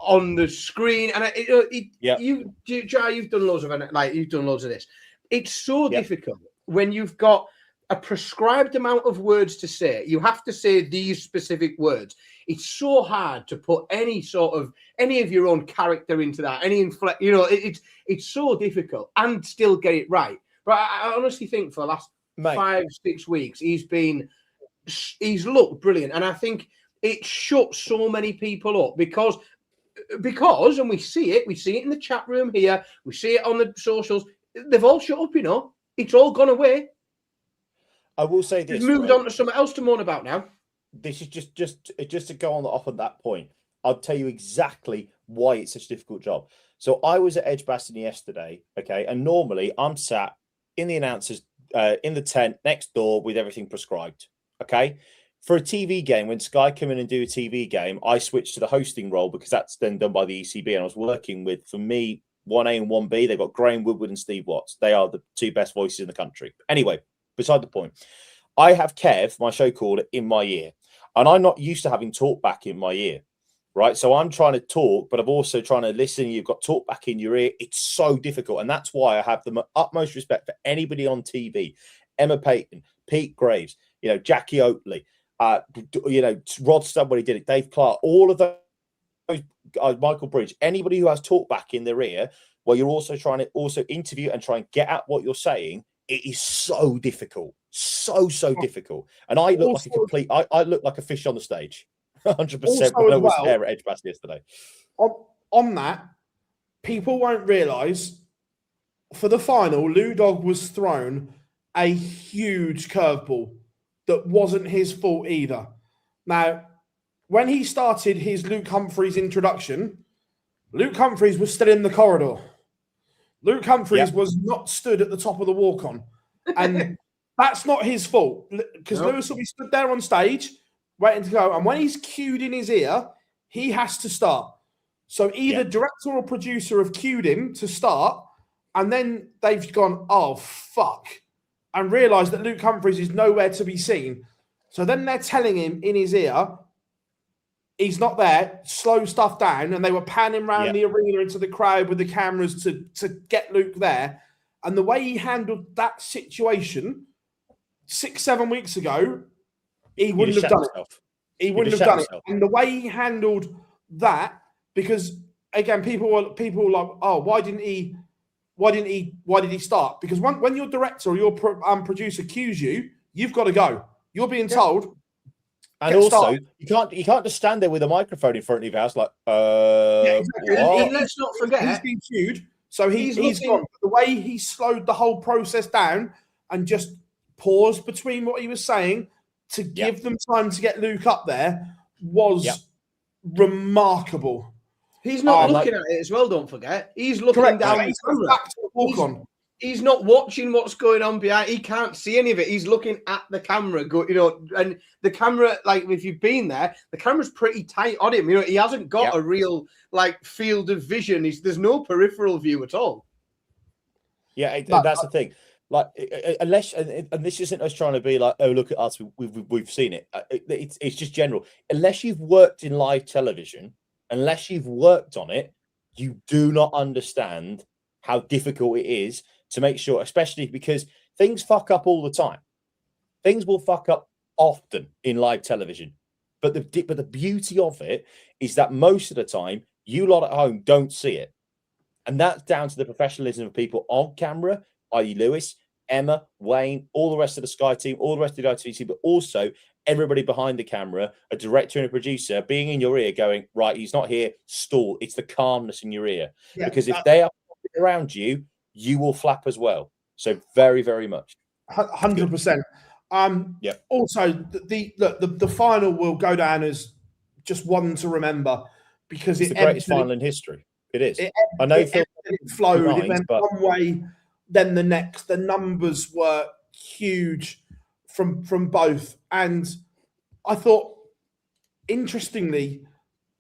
on the screen, and you've done loads of this. It's so difficult when you've got a prescribed amount of words to say. You have to say these specific words. It's so hard to put any of your own character into that. It's so difficult and still get it right. But I honestly think for the last 5-6 weeks, he's looked brilliant, and I think it shut so many people up because, and we see it in the chat room here, we see it on the socials. They've all shut up. It's all gone away. I will say this. We've moved on to something else to moan about now. This is just to go off on that point. I'll tell you exactly why it's such a difficult job. So I was at Edgbaston yesterday, okay, and normally I'm sat in the announcers in the tent next door with everything prescribed, okay. For a TV game, when Sky come in and do a TV game, I switch to the hosting role because that's then done by the ECB, and I was working with, for me, 1A and 1B. They've got Graham Woodward and Steve Watts. They are the two best voices in the country. Anyway, beside the point, I have Kev, my show caller, in my ear, and I'm not used to having talk back in my ear, right? So I'm trying to talk, but I'm also trying to listen. You've got talk back in your ear. It's so difficult, and that's why I have the utmost respect for anybody on TV. Emma Payton, Pete Graves, Jackie Oatley, Rod Stubb when he did it, Dave Clark, all of those, Michael Bridge, anybody who has talk back in their ear, while you're also trying to interview and try and get at what you're saying, it is so difficult, so difficult. And I look like I look like a fish on the stage, 100%. When I was there at Edgbaston yesterday. On that, people won't realise for the final, Lou Dog was thrown a huge curveball that wasn't his fault either. Now, when he started his Luke Humphreys introduction, Luke Humphreys was still in the corridor. Luke Humphreys was not stood at the top of the walk-on. And that's not his fault, because Lewis will be stood there on stage waiting to go. And when he's cued in his ear, he has to start. So either director or producer have cued him to start, and then they've gone, oh, fuck, and realised that Luke Humphreys is nowhere to be seen. So then they're telling him in his ear, he's not there, slow stuff down, and they were panning around the arena into the crowd with the cameras to get Luke there. And the way he handled that situation 6-7 weeks ago, he wouldn't have done it. He wouldn't have done it. And the way he handled that, because again, people were like, oh, why did he start? Because when your director or your producer cues you, you've got to go. You're being told. And also, you can't just stand there with a microphone in front of your house like, exactly. Let's not forget, he's been cued, so he's gone. The way he slowed the whole process down and just paused between what he was saying to give them time to get Luke up there was remarkable. He's not looking at it as well, don't forget. He's looking down the camera. Back to the walk-on. He's not watching what's going on behind. He can't see any of it. He's looking at the camera, and the camera, like if you've been there, the camera's pretty tight on him. He hasn't got a real field of vision. There's no peripheral view at all. Yeah, No, that's the thing. Like, unless, and this isn't us trying to be like, oh, look at us, we've seen it. It's just general. Unless you've worked in live television, unless you've worked on it, you do not understand how difficult it is to make sure, especially because things fuck up all the time. Things will fuck up often in live television, but the beauty of it is that most of the time, you lot at home don't see it. And that's down to the professionalism of people on camera, i.e. Lewis, Emma, Wayne, all the rest of the Sky team, all the rest of the ITVC, but also everybody behind the camera, a director and a producer being in your ear going, right, he's not here, stall. It's the calmness in your ear. Yeah, because if they are around you, you will flap as well. So very, very much. 100%. Yeah. Also, the final will go down as just one to remember because It's the greatest final in history. It is. I know it flowed. lines, It went but one way, then the next. The numbers were huge from both, and I thought, interestingly,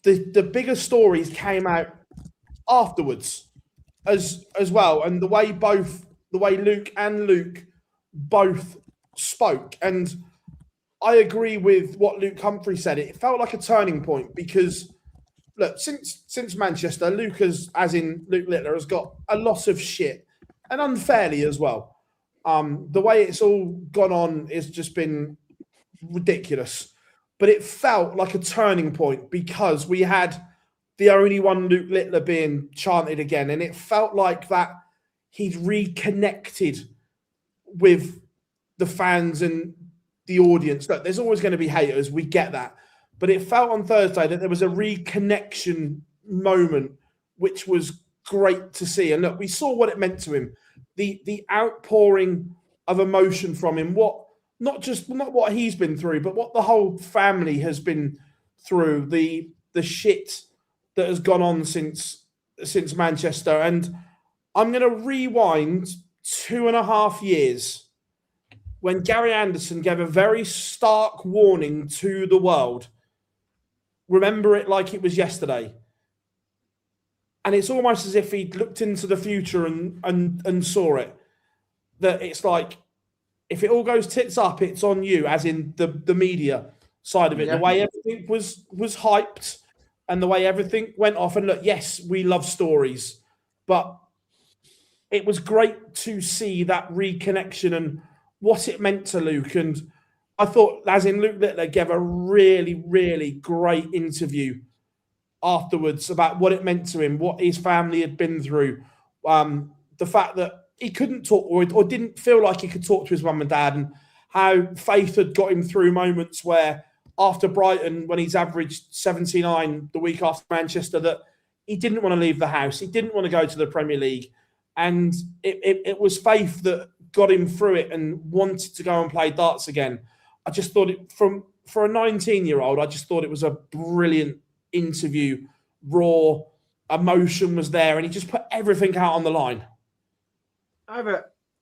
the bigger stories came out afterwards as well, and the way Luke and Luke both spoke, and I agree with what Luke Humphrey said. It felt like a turning point because, look, since Manchester, Luke Littler has got a lot of shit, and unfairly as well. The way it's all gone on has just been ridiculous. But it felt like a turning point because we had the only one Luke Littler being chanted again, and it felt like that he'd reconnected with the fans and the audience. Look, there's always going to be haters. We get that. But it felt on Thursday that there was a reconnection moment, which was great to see. And look, we saw what it meant to him. The outpouring of emotion from him, not what he's been through, but what the whole family has been through, the shit that has gone on since Manchester. And I'm going to rewind 2.5 years when Gary Anderson gave a very stark warning to the world. Remember it like it was yesterday. And it's almost as if he'd looked into the future and saw it. That it's like, if it all goes tits up, it's on you, as in the media side of it. Yeah. The way everything was hyped and the way everything went off. And look, yes, we love stories, but it was great to see that reconnection and what it meant to Luke. And I thought, as in Luke Littler gave a really, really great interview afterwards about what it meant to him, what his family had been through, the fact that he couldn't talk or didn't feel like he could talk to his mum and dad, and how faith had got him through moments where after Brighton, when he's averaged 79 the week after Manchester, that he didn't want to leave the house. He didn't want to go to the Premier League. And it was faith that got him through it and wanted to go and play darts again. I just thought for a 19-year-old, I just thought it was a brilliant interview. Raw emotion was there, and he just put everything out on the line. I have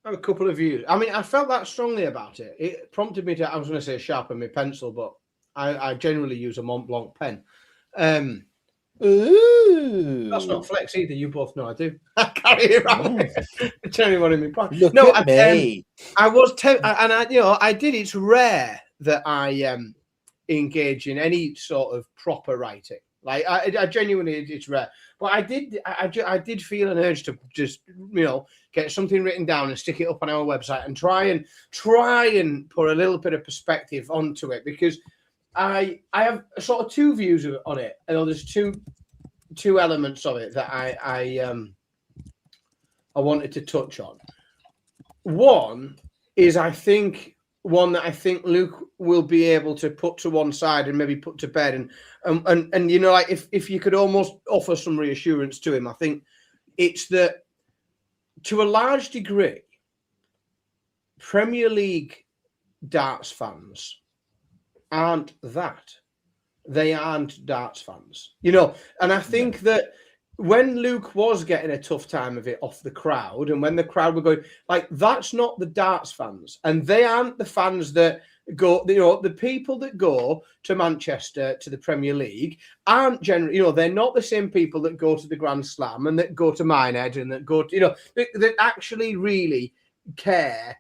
a couple of views. I mean, I felt that strongly about it. It prompted me to, I was going to say sharpen my pencil, but I generally use a Mont Blanc pen. Ooh. That's not flex either. You both know I do. I carry it around. Tell me what in my pocket. Look No, at me. I was, and I did. It's rare that I engage in any sort of proper writing. Like I genuinely, it's rare. But I did feel an urge to just get something written down and stick it up on our website and try and put a little bit of perspective onto it, because I have sort of two views on it. And there's two elements of it that I wanted to touch on. One is one that I think Luke will be able to put to one side and maybe put to bed, and like if you could almost offer some reassurance to him, I think it's that to a large degree, Premier League darts fans aren't that. They aren't darts fans, and I think that when Luke was getting a tough time of it off the crowd, and when the crowd were going, like, that's not the darts fans, and they aren't the fans that go, the people that go to Manchester to the Premier League aren't generally, they're not the same people that go to the Grand Slam and that go to Minehead and that go to, that actually really care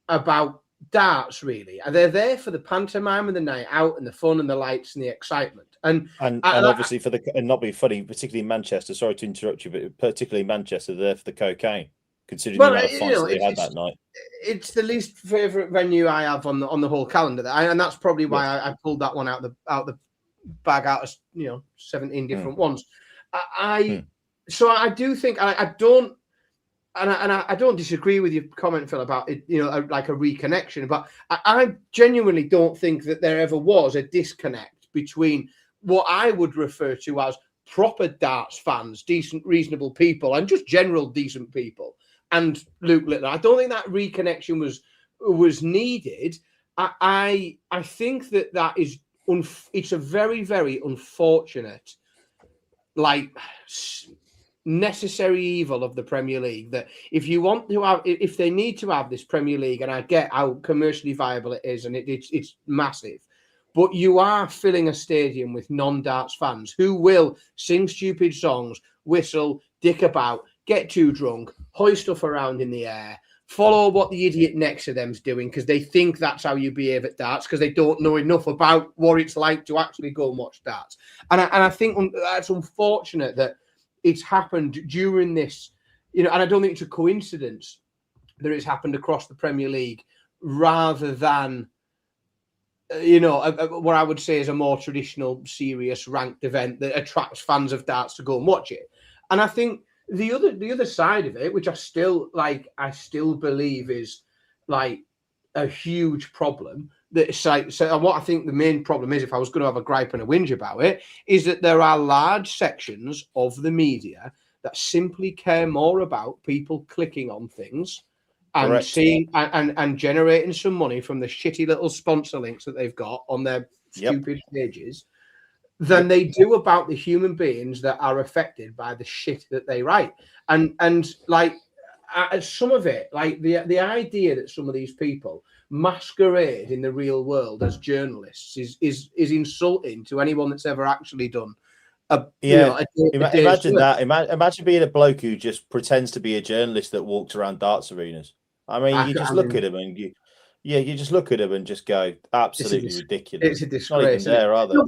about darts, really. And they're there for the pantomime and the night out and the fun and the lights and the excitement. And obviously and not being funny, particularly in Manchester, sorry to interrupt you, but particularly Manchester, they're there for the cocaine, considering the amount of fights that they had that night. It's the least favourite venue I have on the whole calendar, and that's probably why I pulled that one out the bag out of 17 different ones. So I do think I don't. And I don't disagree with your comment, Phil, about it, like a reconnection. But I genuinely don't think that there ever was a disconnect between what I would refer to as proper darts fans, decent, reasonable people, and just general decent people, and Luke Littler. I don't think that reconnection was needed. I think that is it's a very, very unfortunate, necessary evil of the Premier League, that if they need to have this Premier League, and I get how commercially viable it is, and it's massive, but you are filling a stadium with non-darts fans who will sing stupid songs, whistle, dick about, get too drunk, hoist stuff around in the air, follow what the idiot next to them's doing because they think that's how you behave at darts, because they don't know enough about what it's like to actually go and watch darts. And I think that's unfortunate that it's happened during this, and I don't think it's a coincidence that it's happened across the Premier League rather than, what I would say is a more traditional, serious, ranked event that attracts fans of darts to go and watch it. And I think the other side of it, which I still believe is like a huge problem, and what I think the main problem is, if I was going to have a gripe and a whinge about it, is that there are large sections of the media that simply care more about people clicking on things and seeing and generating some money from the shitty little sponsor links that they've got on their stupid pages than they do about the human beings that are affected by the shit that they write. And some of it, like the idea that some of these people masquerade in the real world as journalists is insulting to anyone that's ever actually done imagine that. Imagine being a bloke who just pretends to be a journalist that walks around darts arenas. I mean, you just look at him and you just look at him and just go, absolutely ridiculous. It's a disgrace. Not even there, are they? No,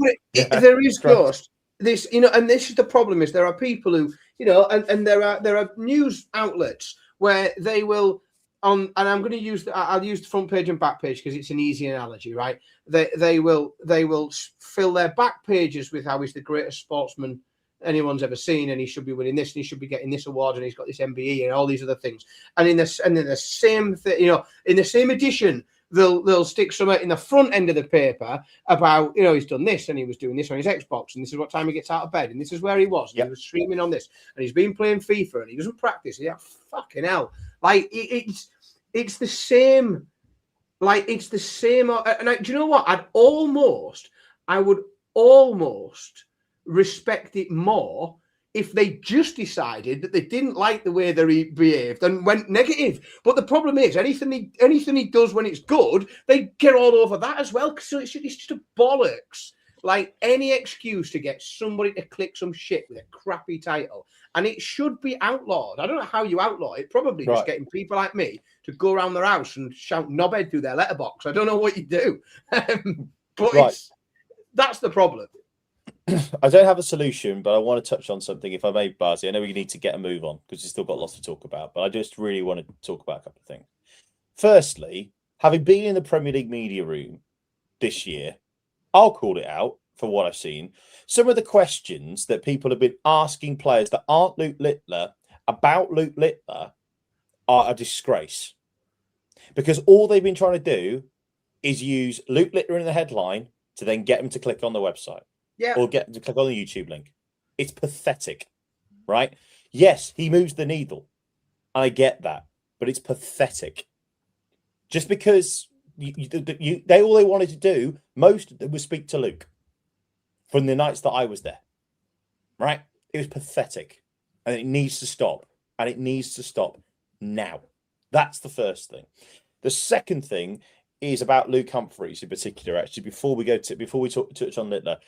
but there is just this, and this is the problem: is there are people who, and there are news outlets where they will and I'm going to use I'll use the front page and back page because it's an easy analogy, right? They will fill their back pages with how he's the greatest sportsman anyone's ever seen, and he should be winning this, and he should be getting this award, and he's got this MBE and all these other things. And in the same thing, in the same edition, they'll stick something in the front end of the paper about, he's done this and he was doing this on his Xbox, and this is what time he gets out of bed, and this is where he was. He was streaming on this, and he's been playing FIFA, and he doesn't practice. Yeah, fucking hell! Like it's the same. Like it's the same. And do you know what? I would almost respect it more if they just decided that they didn't like the way that he behaved and went negative. But the problem is, anything he does when it's good, they get all over that as well. So it's just a bollocks. Like any excuse to get somebody to click some shit with a crappy title. And it should be outlawed. I don't know how you outlaw it. Probably just getting people like me to go around their house and shout knobhead through their letterbox. I don't know what you do. But that's the problem. I don't have a solution, but I want to touch on something, if I may, Barty. I know we need to get a move on because we've still got lots to talk about, but I just really want to talk about a couple of things. Firstly, having been in the Premier League media room this year, I'll call it out for what I've seen. Some of the questions that people have been asking players that aren't Luke Littler about Luke Littler are a disgrace, because all they've been trying to do is use Luke Littler in the headline to then get them to click on the website. Yeah. Or get to click on the YouTube link. It's pathetic, right? Yes, he moves the needle. I get that, but it's pathetic. Just because all they wanted to do, most of them, was speak to Luke from the nights that I was there, right? It was pathetic, and it needs to stop, and it needs to stop now. That's the first thing. The second thing is about Luke Humphries in particular. Actually, before we touch on Littler,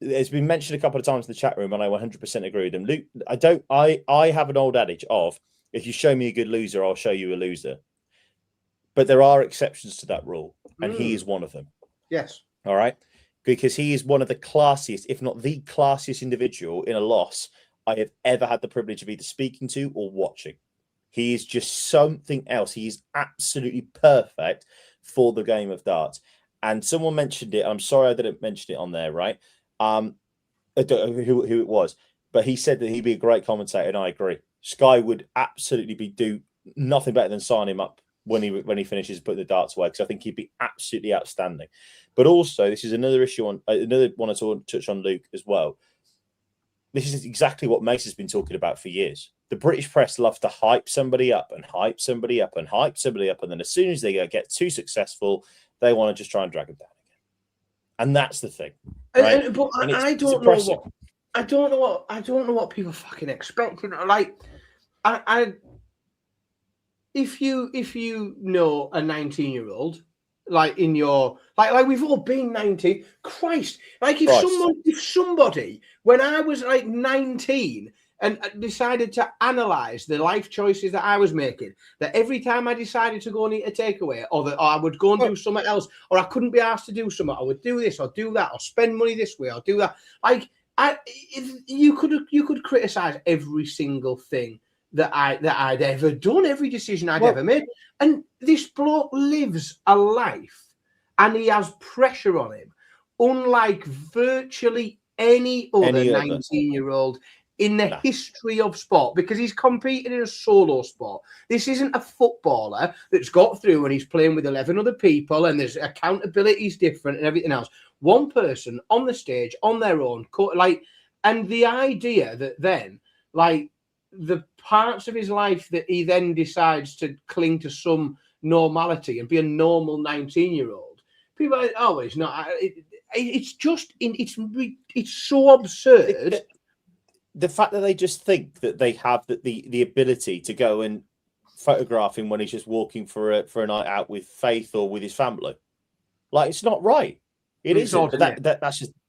it's been mentioned a couple of times in the chat room, and I 100% agree with them. Luke, I have an old adage of, if you show me a good loser, I'll show you a loser. But there are exceptions to that rule, and he is one of them. Yes. All right. Because he is one of the classiest, if not the classiest individual in a loss I have ever had the privilege of either speaking to or watching. He is just something else. He is absolutely perfect for the game of darts. And someone mentioned it. I'm sorry I didn't mention it on there, right? I don't know who it was, but he said that he'd be a great commentator, and I agree. Sky would absolutely do nothing better than sign him up when he finishes putting the darts away, because I think he'd be absolutely outstanding. But also, this is another issue another one I want to touch on Luke as well. This is exactly what Mace has been talking about for years. The British press love to hype somebody up and hype somebody up and hype somebody up, and then as soon as they get too successful, they want to just try and drag them down again. And that's the thing. Right? I don't know what people fucking expect. Like, if you know a 19-year-old, like in your like we've all been 19. Christ, like if somebody when I was like 19 and decided to analyze the life choices that I was making, that every time I decided to go and eat a takeaway, or I would go and do something else, or I couldn't be asked to do something, I would do this or do that, or spend money this way or do that. Like, you could criticize every single thing that I'd ever done, every decision I'd ever made. And this bloke lives a life, and he has pressure on him, unlike virtually any other 19-year-old in the history of sport, because he's competing in a solo sport. This isn't a footballer that's got through and he's playing with 11 other people, and there's accountability is different and everything else. One person on the stage on their own, and the idea that then, like, the parts of his life that he then decides to cling to some normality and be a normal 19-year-old, people are like, oh, it's not. It's so absurd. The fact that they just think that they have the ability to go and photograph him when he's just walking for a night out with Faith or with his family, like, it's not right. It isn't. But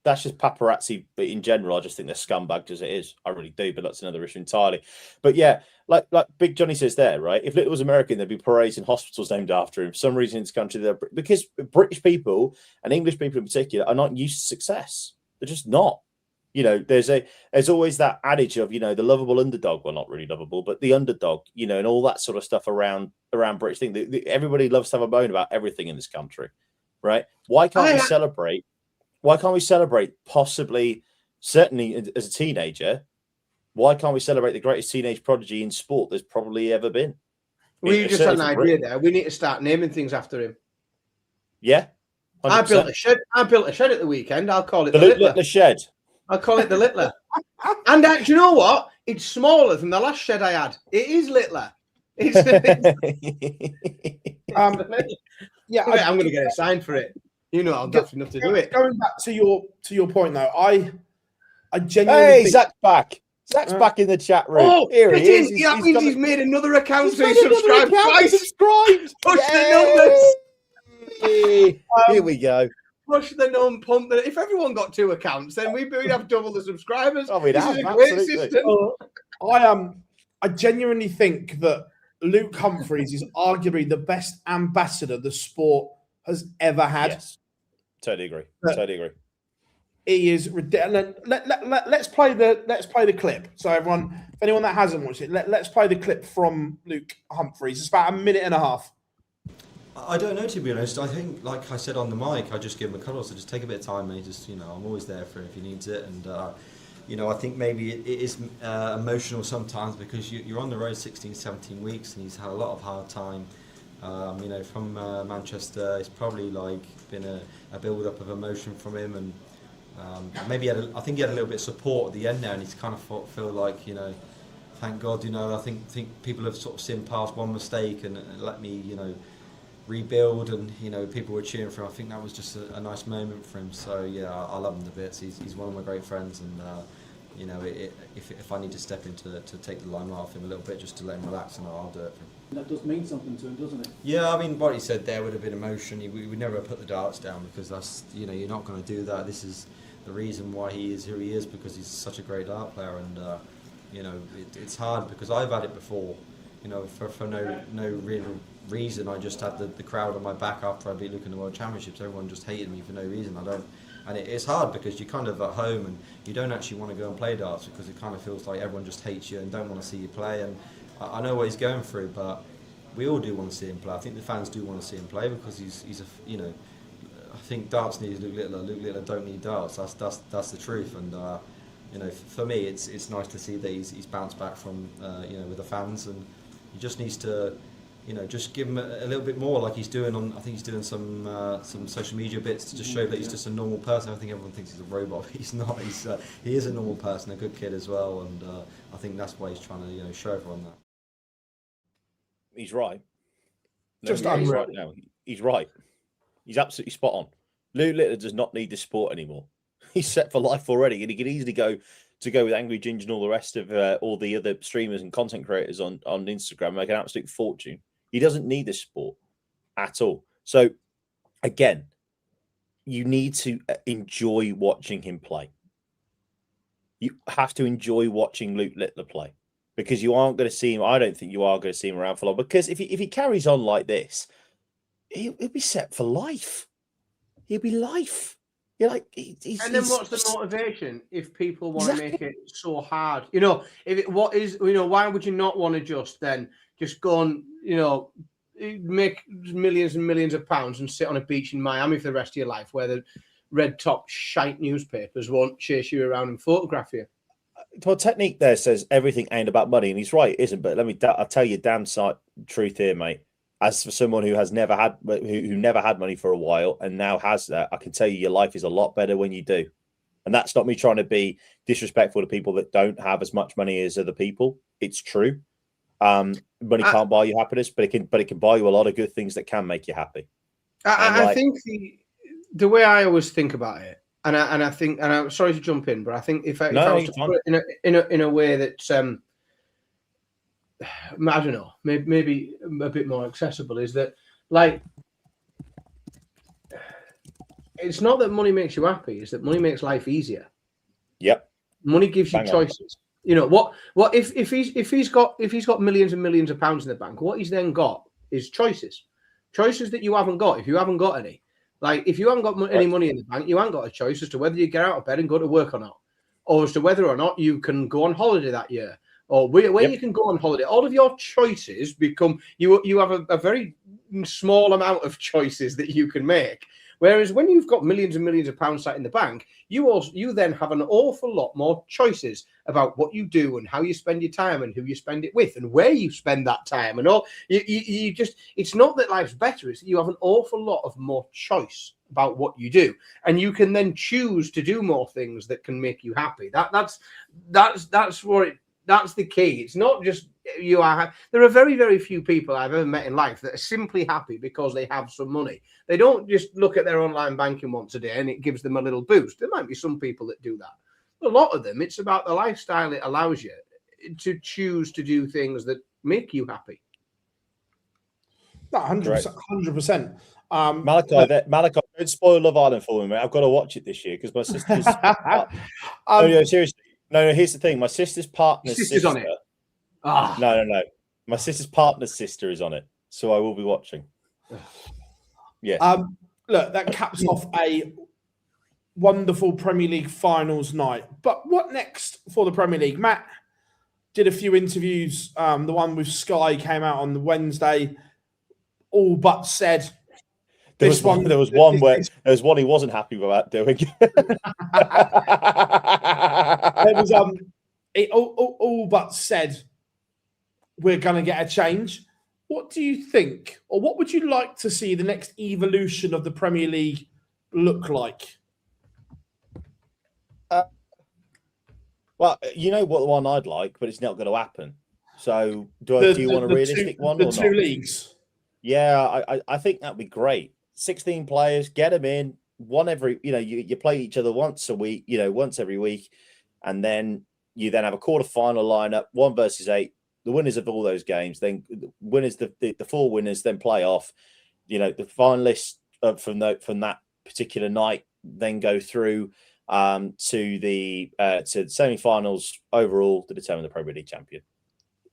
that's just paparazzi. But in general, I just think they're scumbags as it is. I really do. But that's another issue entirely. But yeah, like Big Johnny says there, right? If Little was American, there'd be parades in hospitals named after him. For some reason in this country, because British people and English people in particular are not used to success. They're just not. You know, there's always that adage of, you know, the lovable underdog. Well, not really lovable, but the underdog. You know, and all that sort of stuff around British thing. Everybody loves to have a moan about everything in this country, right? Why can't we celebrate? Why can't we celebrate possibly, certainly as a teenager, why can't we celebrate the greatest teenage prodigy in sport there's probably ever been? We just had an idea there. We need to start naming things after him. Yeah. 100%. I built a shed at the weekend. I'll call it the Littler Shed. I'll call it the Littler. And do you know what? It's smaller than the last shed I had. It is Littler. Yeah, I'm going to get a sign for it. You know, I'll definitely enough to do it. Going back to your point, though, I genuinely think... Zach's back. Zach's back in the chat room. Oh, here he is. That means he's made another account, so he's subscribed twice. Push the numbers. Here we go. Push the pump. If everyone got 2 accounts, then we'd have double the subscribers. Oh, we'd have. This is a great system. I genuinely think that Luke Humphries is arguably the best ambassador the sport has ever had. Yes. Totally agree. He is ridiculous. Let's play the clip. So everyone, if anyone that hasn't watched it, let's play the clip from Luke Humphries. It's about a minute and a half. I don't know, to be honest. I think, like I said on the mic, I just give him a cuddle. So just take a bit of time, and I'm always there for him if he needs it. And I think maybe it is emotional sometimes because you're on the road 16, 17 weeks, and he's had a lot of hard time. From Manchester, it's probably like been a build-up of emotion from him, and maybe I think he had a little bit of support at the end there, and he's kind of feel like, thank God, I think people have sort of seen past one mistake and let me, rebuild, and people were cheering for him. I think that was just a nice moment for him. So yeah, I love him to bits. He's one of my great friends, and you know, if I need to step in to take the limelight off him a little bit, just to let him relax, and I'll do it for him. That does mean something to him, doesn't it? Yeah, I mean, what he said there would have been emotion. We would never put the darts down, because that's, you know, you're not going to do that. This is the reason why he is who he is, because he's such a great dart player, and you know, it's hard because I've had it before, you know, for no real reason. I just had the crowd on my back after I'd be looking at the World Championships. Everyone just hated me for no reason. And it's hard because you're kind of at home and you don't actually want to go and play darts, because it kind of feels like everyone just hates you and don't want to see you play. And I know what he's going through, but we all do want to see him play. I think the fans do want to see him play, because he's a, you know, I think darts needs Luke Littler. Luke Littler don't need darts. That's the truth. And you know, for me, it's nice to see that he's bounced back from you know, with the fans, and he just needs to, you know, just give him a little bit more, like he's doing on. I think he's doing some social media bits to just show that he's just a normal person. I think everyone thinks he's a robot, but he's not. He is a normal person, a good kid as well, and I think that's why he's trying to, you know, show everyone that. He's right. Just he's unreal. right now. He's right. He's absolutely spot on. Luke Littler does not need this sport anymore. He's set for life already, and he can easily go with Angry Ginger and all the rest of all the other streamers and content creators on Instagram and make an absolute fortune. He doesn't need this sport at all. So, again, you need to enjoy watching him play. You have to enjoy watching Luke Littler play, because you aren't going to see him. I don't think you are going to see him around for long, because if he carries on like this, he'll be set for life. He'll be life. You're like, and then what's the motivation if people want to make it so hard? You know, why would you not want to just go and, you know, make millions and millions of pounds and sit on a beach in Miami for the rest of your life, where the red top shite newspapers won't chase you around and photograph you? Well, Technique there says everything ain't about money, and he's right, it isn't. But I'll tell you, damn sight truth here, mate. As for someone who never had money for a while and now has that, I can tell you, your life is a lot better when you do. And that's not me trying to be disrespectful to people that don't have as much money as other people. It's true. Money can't buy you happiness, but it can buy you a lot of good things that can make you happy. I think the way I always think about it, and I'm sorry to jump in, but I think if I was to put it in a way that I don't know, maybe a bit more accessible, is that, like, it's not that money makes you happy, it's that money makes life easier. Yep. Money gives you choices. You know what if he's got millions and millions of pounds in the bank, what he's then got is choices that you haven't got if you haven't got any. Like, if you haven't got any money in the bank, you haven't got a choice as to whether you get out of bed and go to work or not, or as to whether or not you can go on holiday that year, or where you can go on holiday. All of your choices become, you have a very small amount of choices that you can make. Whereas when you've got millions and millions of pounds sat in the bank, you then have an awful lot more choices about what you do and how you spend your time and who you spend it with and where you spend that time and all. You just, it's not that life's better, it's that you have an awful lot of more choice about what you do, and you can then choose to do more things that can make you happy. That's the key. It's not just you are. There are very, very few people I've ever met in life that are simply happy because they have some money. They don't just look at their online banking once a day and it gives them a little boost. There might be some people that do that. A lot of them, it's about the lifestyle it allows you to choose to do things that make you happy. 100%. Malachi, don't spoil Love Island for me, mate. I've got to watch it this year because my sister's. No, seriously. No, here's the thing. My sister's partner's sister. On it. No. My sister's partner's sister is on it, so I will be watching. Yeah. Look, that caps off a wonderful Premier League finals night. But what next for the Premier League? Matt did a few interviews. The one with Sky came out on the Wednesday. All but said. There was one he wasn't happy about doing. There was it all but said we're going to get a change. What do you think, or what would you like to see the next evolution of the Premier League look like? Well, you know what the one I'd like, but it's not going to happen. So, do you want a realistic one or not? The two leagues. Yeah, I think that'd be great. 16 players, get them in. One every, you play each other once a week, once every week. and then you then have a quarter-final lineup, 1 versus 8. The winners of all those games, then winners, the 4 winners, then play off. You know, the finalists from that particular night then go through to the semi-finals overall to determine the Premier League champion.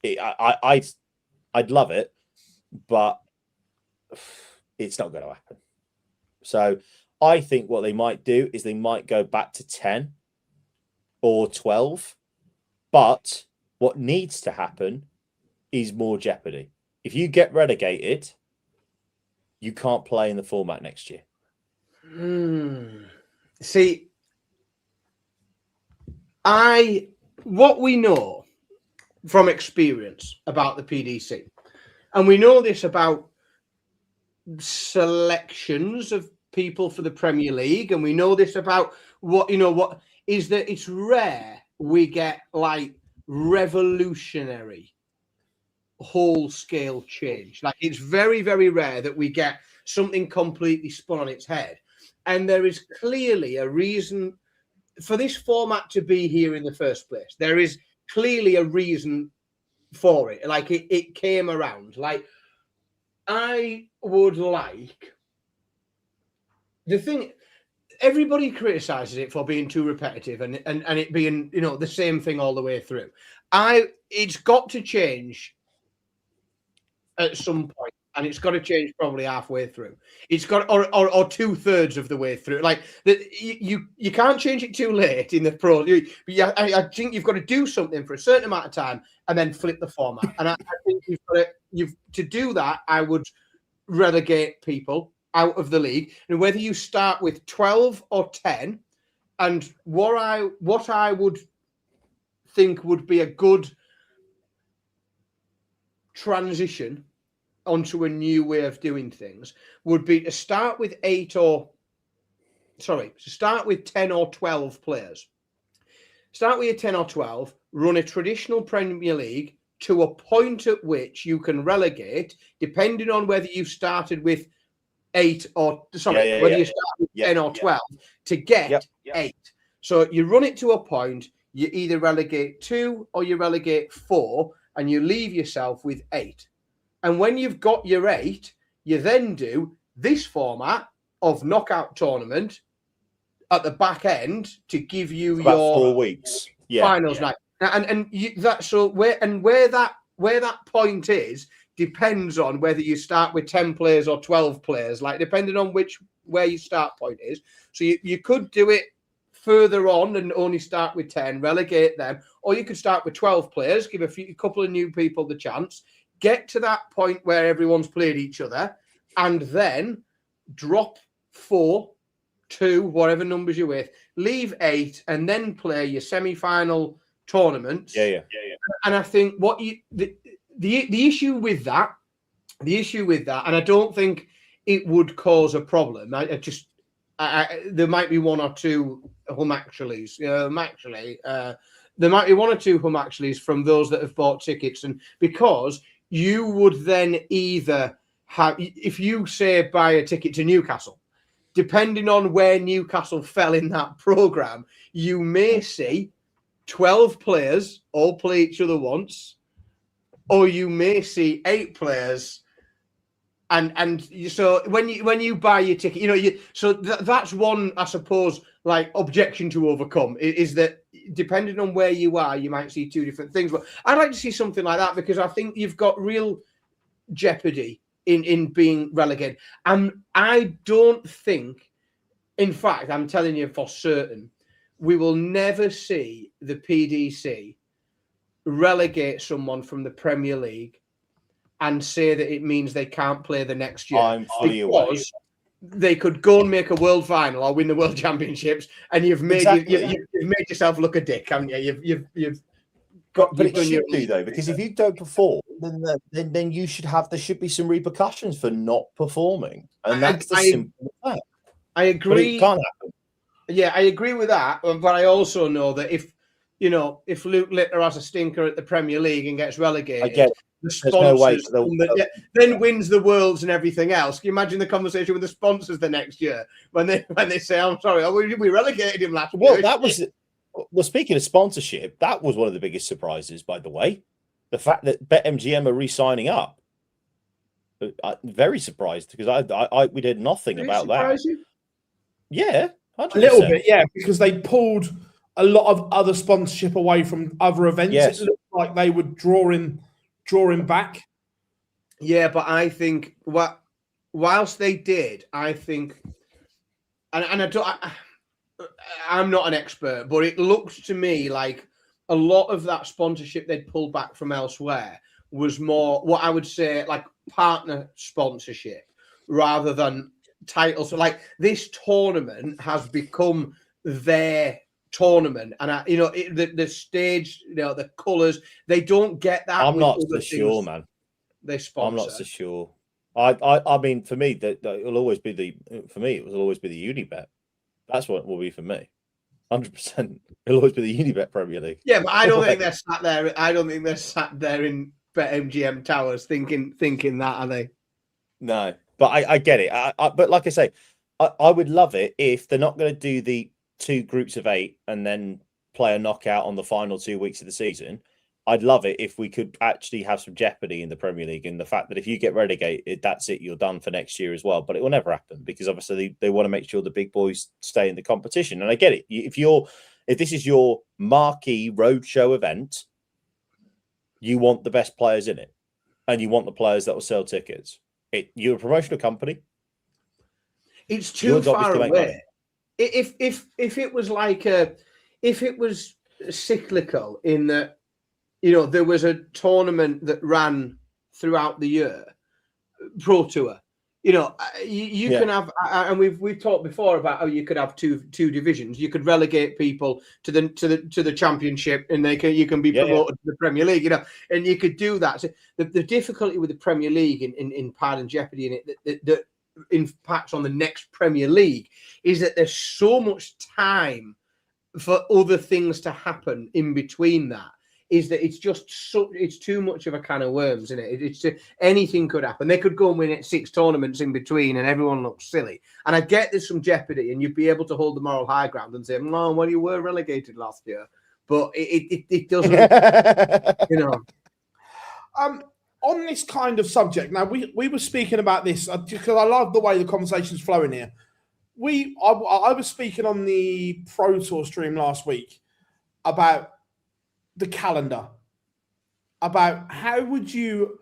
I'd love it, but it's not going to happen. So I think what they might do is they might go back to 10 or 12. But what needs to happen is more jeopardy. If you get relegated, you can't play in the format next year. See, what we know from experience about the PDC, and we know this about selections of people for the Premier League, and we know this about what is that it's rare we get like revolutionary whole scale change. Like, it's very, very rare that we get something completely spun on its head. And there is clearly a reason for this format to be here in the first place. There is clearly a reason for it. Like, it came around. Like, I would like the thing. Everybody criticizes it for being too repetitive and it being, the same thing all the way through. It's got to change at some point, and it's got to change probably halfway through. It's got or 2/3 of the way through. Like, you can't change it too late in the pro. I think you've got to do something for a certain amount of time and then flip the format. And I think to do that, I would relegate people out of the league, and whether you start with 12 or 10, and what I would think would be a good transition onto a new way of doing things would be to start with 10 or 12 players. Start with your 10 or 12, run a traditional Premier League to a point at which you can relegate, depending on whether you started with 8 or whether you start with 10 or 12 to get 8. So you run it to a point, you either relegate 2 or you relegate 4, and you leave yourself with 8. And when you've got your 8, you then do this format of knockout tournament at the back end to give you your 4 weeks finals night. And where that point is depends on whether you start with 10 players or 12 players, like depending on where your start point is. So you could do it further on and only start with 10, relegate them, or you could start with 12 players, give a couple of new people the chance, get to that point where everyone's played each other, and then drop 4, 2, whatever numbers you're with, leave 8, and then play your semi-final tournaments. Yeah. And I think the issue with that, and I don't think it would cause a problem. There might be 1 or 2 hum-actuallys. There might be 1 or 2 hum-actuallys from those that have bought tickets, and because you would then either have, if you say buy a ticket to Newcastle, depending on where Newcastle fell in that program, you may see 12 players all play each other once, or you may see 8 players. And so when you buy your ticket, that's one, I suppose, like objection to overcome is that depending on where you are, you might see 2 different things. But I'd like to see something like that because I think you've got real jeopardy in being relegated. And I don't think, in fact, I'm telling you for certain, we will never see the PDC relegate someone from the Premier League and say that it means they can't play the next year. I'm fully aware. They could go and make a world final or win the world championships, and you've made you've made yourself look a dick, haven't you? You've got. But it should do though, because if you don't perform, then there should be some repercussions for not performing, and that's the simple fact. I agree. But it can't happen. Yeah, I agree with that, but I also know that if Luke Littler has a stinker at the Premier League and gets relegated. Again, the sponsors no way then wins the Worlds and everything else. Can you imagine the conversation with the sponsors the next year when they say, "I'm sorry, we relegated him last year." Well, speaking of sponsorship, that was one of the biggest surprises, by the way. The fact that BetMGM are re-signing up. I'm very surprised because we did nothing about that. You? Yeah, 100%. A little bit, yeah, because they pulled a lot of other sponsorship away from other events. Yes. It looked like they were drawing back. Yeah, but I think whilst they did, I think, I'm not an expert, but it looks to me like a lot of that sponsorship they'd pulled back from elsewhere was more what I would say like partner sponsorship rather than titles. So like this tournament has become their tournament, and the stage, the colours, they don't get that. I'm not so sure, man. They sponsor. I'm not so sure. I mean, for me, that it'll always be it will always be the Unibet. That's what it will be for me. 100%. It'll always be the Unibet Premier League. Yeah, but I don't think they're sat there. I don't think they're sat there in BetMGM Towers thinking that, are they? No, but I get it. But like I say, I would love it if they're not going to do the 2 groups of 8 and then play a knockout on the final 2 weeks of the season. I'd love it if we could actually have some jeopardy in the Premier League, and the fact that if you get relegated, that's it, you're done for next year as well. But it will never happen because obviously they want to make sure the big boys stay in the competition. And I get it. If this is your marquee roadshow event, you want the best players in it, and you want the players that will sell tickets. You're a promotional company. It's too far away. If it was like if it was cyclical in that, there was a tournament that ran throughout the year, Pro Tour. You can have, and we've talked before about how you could have two divisions. You could relegate people to the championship, and you can be promoted to the Premier League. And you could do that. So the difficulty with the Premier League in part and jeopardy in it that impacts on the next Premier League is that there's so much time for other things to happen in between that. Is that it's too much of a can of worms, isn't it? Anything could happen. They could go and win 6 tournaments in between, and everyone looks silly. And I get there's some jeopardy, and you'd be able to hold the moral high ground and say, "No, well, you were relegated last year," but it doesn't, On this kind of subject, now we were speaking about this because I love the way the conversation's flowing here. I was speaking on the Pro Tour stream last week about the calendar, about how would you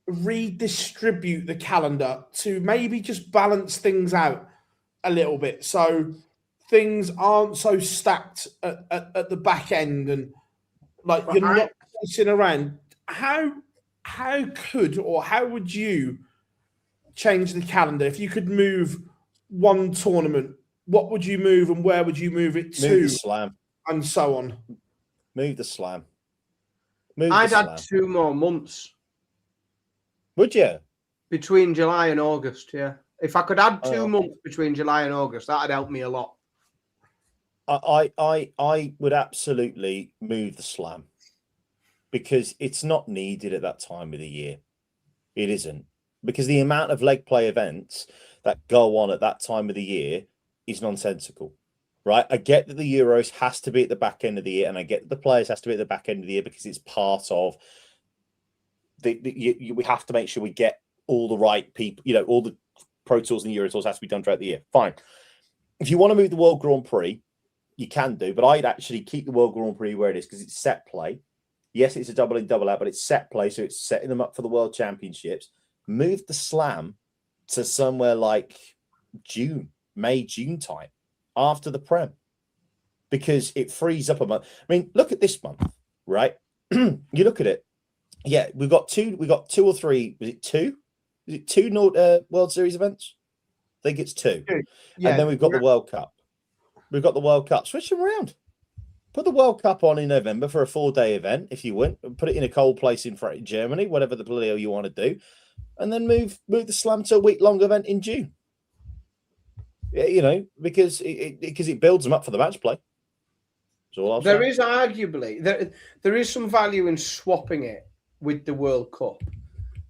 redistribute the calendar to maybe just balance things out a little bit so things aren't so stacked at the back end, and like you're not chasing around. How would you change the calendar if you could move one tournament? What would you move, and where would you move it to? Move the Slam, and so on. Move the Slam. I'd add 2 more months. Would you? Between July and August, yeah. If I could add 2 months between July and August, that'd help me a lot. I would absolutely move the Slam because it's not needed at that time of the year. It isn't, because the amount of leg play events that go on at that time of the year is nonsensical. Right, I get that the Euros has to be at the back end of the year, and I get that the players has to be at the back end of the year because it's part of we have to make sure we get all the right people. All the Pro Tours and the Euro Tours has to be done throughout the year. Fine. If you want to move the World Grand Prix, you can do, but I'd actually keep the World Grand Prix where it is because it's set play. Yes, it's a double in, double out, but it's set play, so it's setting them up for the World Championships. Move the Slam to somewhere like May, June time. After the Prem, because it frees up a month. I mean, look at this month, right? You look at it. Yeah, we got 2 or 3. Was it 2? Is it 2 World Series events? I think it's 2. Yeah, and then we've got the World Cup. We've got the World Cup. Switch them around. Put the World Cup on in November for a 4-day event, if you want. Put it in a cold place in Germany, whatever the bloody hell you want to do, and then move the Slam to a week-long event in June. Because it builds them up for the match play. There is arguably there is some value in swapping it with the World Cup.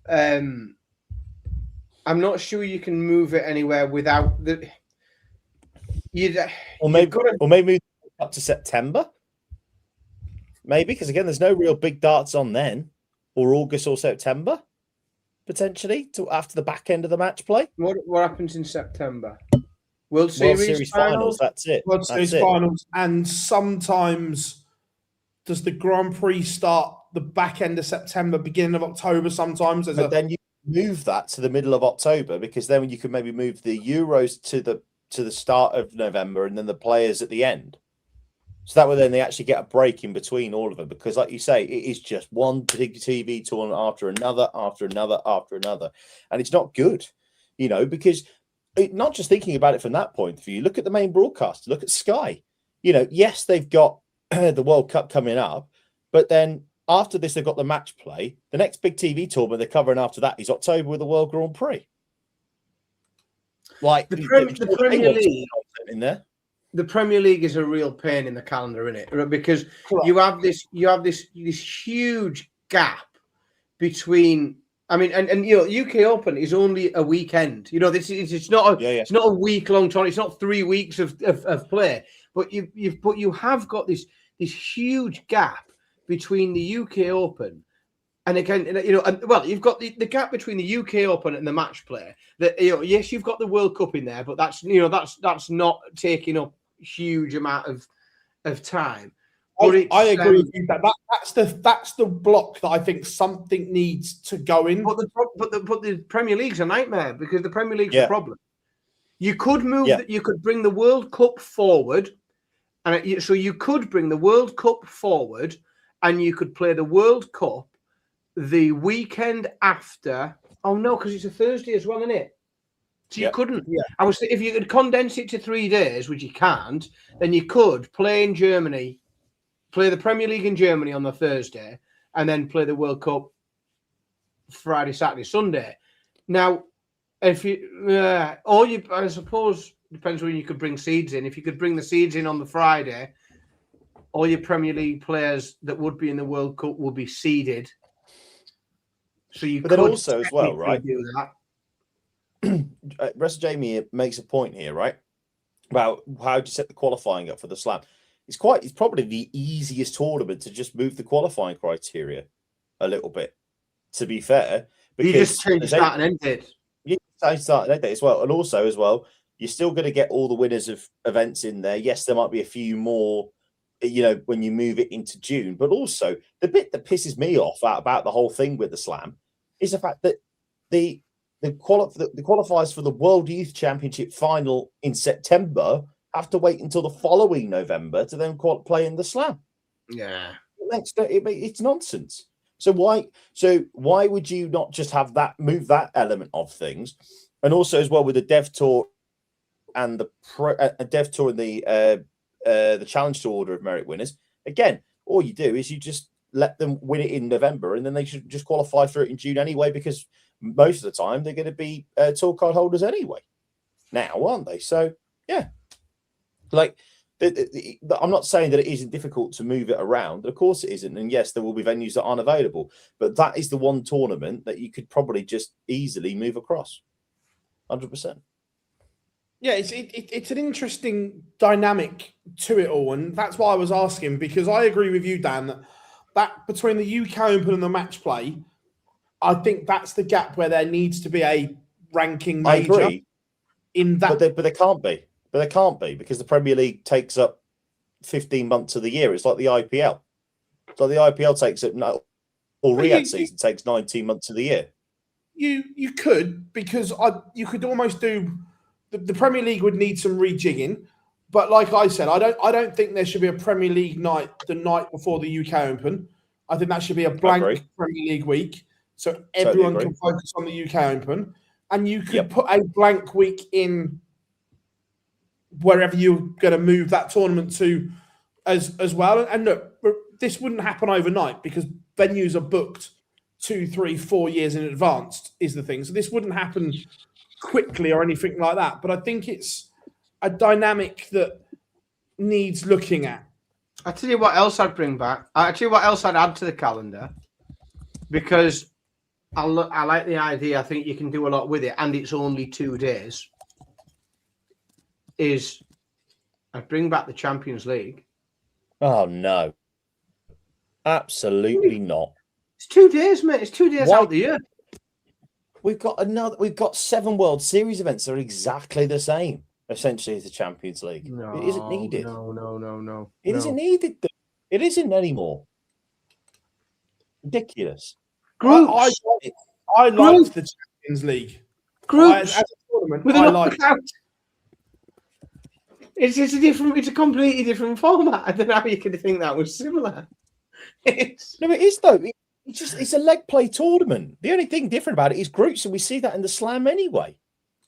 I'm not sure you can move it anywhere without the. Or maybe up to September, maybe, because again, there's no real big darts on then, or August or September, potentially, to after the back end of the match play. What happens in September? World Series finals. That's it. World Series finals, and sometimes does the Grand Prix start the back end of September, beginning of October? Sometimes, then you move that to the middle of October, because then you can maybe move the Euros to the start of November, and then the players at the end. So that way, then they actually get a break in between all of them, because, like you say, it is just one big TV tournament after another, after another, after another, and it's not good, because not just thinking about it from that point of view. Look at the main broadcast. Look at Sky. Yes, they've got the World Cup coming up, but then after this, they've got the match play. The next big TV tournament they're covering after that is October with the World Grand Prix. Like the Premier League in there. The Premier League is a real pain in the calendar, isn't it? Because you have this huge gap between. I mean, and UK Open is only a weekend. It's not a week long tournament. It's not 3 weeks of play. But you have got this huge gap between the UK Open. And again, you've got the gap between the UK Open and the match play. That yes, you've got the World Cup in there, but that's not taking up huge amount of time. But I agree with you. That's the block that I think something needs to go in. But the Premier League's a nightmare, because the Premier League's a problem. You could move. You could bring the World Cup forward, and so you could bring the World Cup forward, and you could play the World Cup the weekend after. Oh no, because it's a Thursday as well, isn't it? So you couldn't. Yeah. I was if you could condense it to 3 days, which you can't, then you could play in Germany, play the Premier League in Germany on the Thursday, and then play the World Cup Friday, Saturday, Sunday. Now, if you I suppose depends when you could bring seeds in. If you could bring the seeds in on the Friday, all your Premier League players that would be in the World Cup will be seeded. So you could also as well, right? Do that. Wrestler Jamie makes a point here, right? About how to set the qualifying up for the Slam. It's probably the easiest tournament to just move the qualifying criteria a little bit, to be fair. You just change start and end date. You change start and end date as well. And also as well, you're still going to get all the winners of events in there. Yes, there might be a few more, when you move it into June. But also, the bit that pisses me off about the whole thing with the Slam is the fact that the qualifiers for the World Youth Championship final in September have to wait until the following November to then play in the Slam. Yeah, it's nonsense. So why would you not just have move that element of things? And also as well with the Dev Tour and the Dev Tour and the Challenge Tour order of merit winners. Again, all you do is you just let them win it in November, and then they should just qualify for it in June anyway, because most of the time they're going to be tour card holders anyway. Now, aren't they? So yeah, like I'm not saying that it isn't difficult to move it around. Of course it isn't, and yes, there will be venues that aren't available, but that is the one tournament that you could probably just easily move across. 100%. Yeah, it's an interesting dynamic to it all, and that's why I was asking, because I agree with you, Dan, that between the UK Open and the match play, I think that's the gap where there needs to be a ranking major. I agree. In that, but there can't be. But there can't be, because the Premier League takes up 15 months of the year. It's like the IPL. So the IPL takes it, or Riyadh season takes 19 months of the year. You could, because you could almost do the Premier League would need some rejigging. But like I said, I don't think there should be a Premier League night the night before the UK Open. I think that should be a blank Premier League week, so everyone can focus on the UK Open. And you could put a blank week in wherever you're going to move that tournament to as well. And look, this wouldn't happen overnight, because venues are booked 2, 3, 4 years in advance is the thing. So this wouldn't happen quickly or anything like that. But I think it's a dynamic that needs looking at. I tell you what else I'd bring back. What else I'd add to the calendar, because I like the idea. I think you can do a lot with it, and it's only 2 days. Is I'd bring back the Champions League. Oh no, absolutely not. It's 2 days, mate. It's 2 days Why- out of the year. We've got 7 World Series events that are exactly the same, essentially, as the Champions League. No, it isn't needed. No. It isn't needed. It isn't anymore. Ridiculous. Groups. I like the Champions League. Groups. As a tournament, With I an like. knockout. It's a completely different format. I don't know how you could think that was similar. No, it is though. It's a leg play tournament. The only thing different about it is groups, and we see that in the Slam anyway.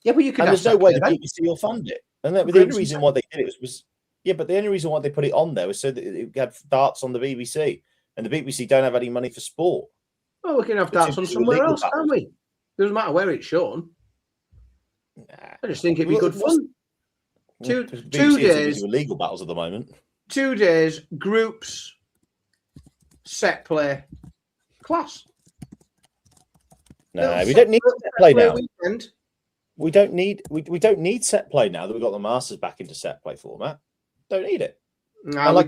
Yeah, but you could. And have there's no way the then. BBC will fund it. And the Groups only reason why they did it was but the only reason why they put it on there was so that it had darts on the BBC, and the BBC don't have any money for sport. Well, we can have darts on somewhere else, can't we? Doesn't matter where it's shown. Nah. I just think it'd be good fun. Two BBC days. are legal battles at the moment. 2 days, groups, set play, class. No, we don't need set play now. Weekend. We don't need set play now that we've got the Masters back into set play format. Don't need it. No,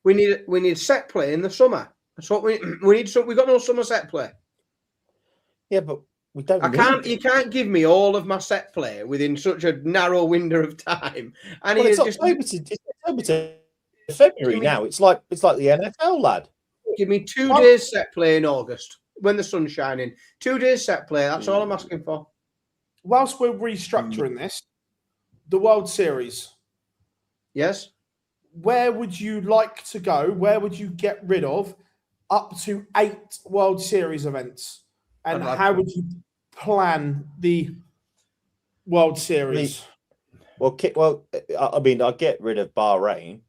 we need set play in the summer. That's what we need. We got no summer set play. Yeah, but we don't. You can't give me all of my set play within such a narrow window of time. And it's October to February now. It's like the NFL, lad. Give me 2 days set play in August when the sun's shining. 2 days set play. That's all I'm asking for. Whilst we're restructuring this, the World Series. Yes. Where would you like to go? Where would you get rid of up to 8 World Series events? And how would you plan the World Series? Well, I mean, I'll get rid of Bahrain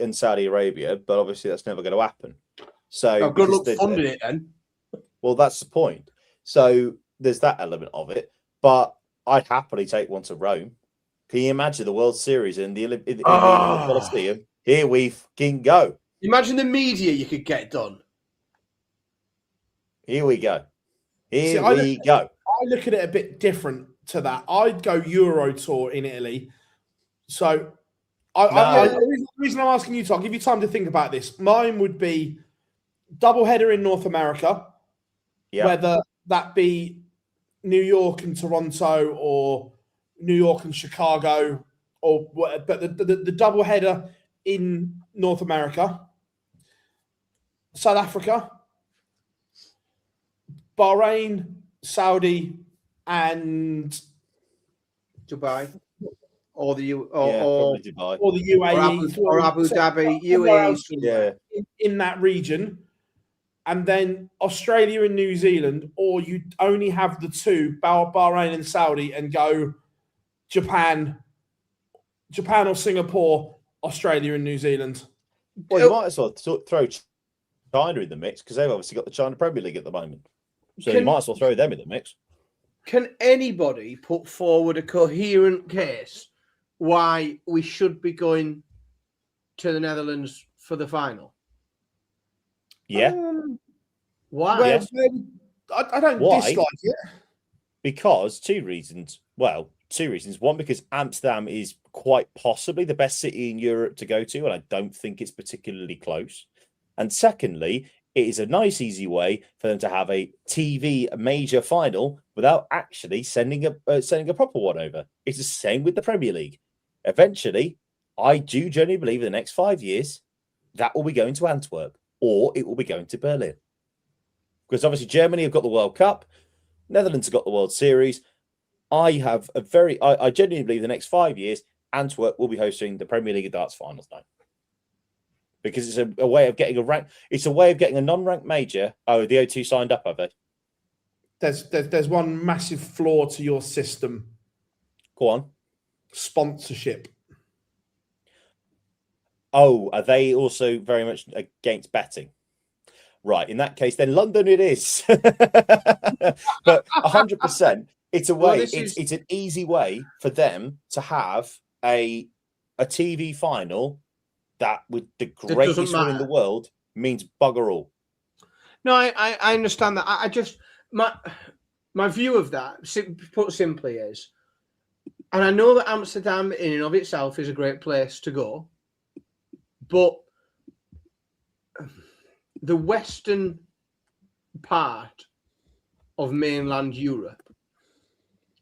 and Saudi Arabia, but obviously that's never going to happen. So good luck funding it then. Well, that's the point. So there's that element of it, but I'd happily take one to Rome. Can you imagine the World Series in the Colosseum? Here we fucking go. Imagine the media you could get done. Here we go. I look at it a bit different to that. I'd go Euro Tour in Italy. So the reason I'm asking you to, I'll give you time to think about this. Mine would be doubleheader in North America, whether that be New York and Toronto or New York and Chicago, but the doubleheader in North America, South Africa, Bahrain, Saudi, and Dubai, or the Dubai, or the UAE, or Abu Dhabi, UAE, in that region, and then Australia and New Zealand, or you only have the two, Bahrain and Saudi, and go Japan or Singapore, Australia and New Zealand. Well, you might as well throw China in the mix because they've obviously got the China Premier League at the moment. So you might as well throw them in the mix. Can anybody put forward a coherent case why we should be going to the Netherlands for the final? Yeah. Why? Yes. I don't dislike it. Because two reasons. One, because Amsterdam is quite possibly the best city in Europe to go to, and I don't think it's particularly close. And secondly, it is a nice, easy way for them to have a TV major final without actually sending a proper one over. It's the same with the Premier League. Eventually, I do genuinely believe in the next 5 years that will be going to Antwerp or it will be going to Berlin. Because obviously Germany have got the World Cup, Netherlands have got the World Series. I genuinely believe the next 5 years Antwerp will be hosting the Premier League of Darts finals now. Because it's a way of getting a rank. It's a way of getting a non-ranked major. Oh, the O2 signed up, have they? There's one massive flaw to your system. Go on. Sponsorship. Oh, are they also very much against betting? Right. In that case, then London it is. But 100%, it's a way. It's an easy way for them to have a TV final. That with the greatest one in the world means bugger all. No, I understand that. I just my view of that, put simply, is And I know that Amsterdam in and of itself is a great place to go, but the western part of mainland Europe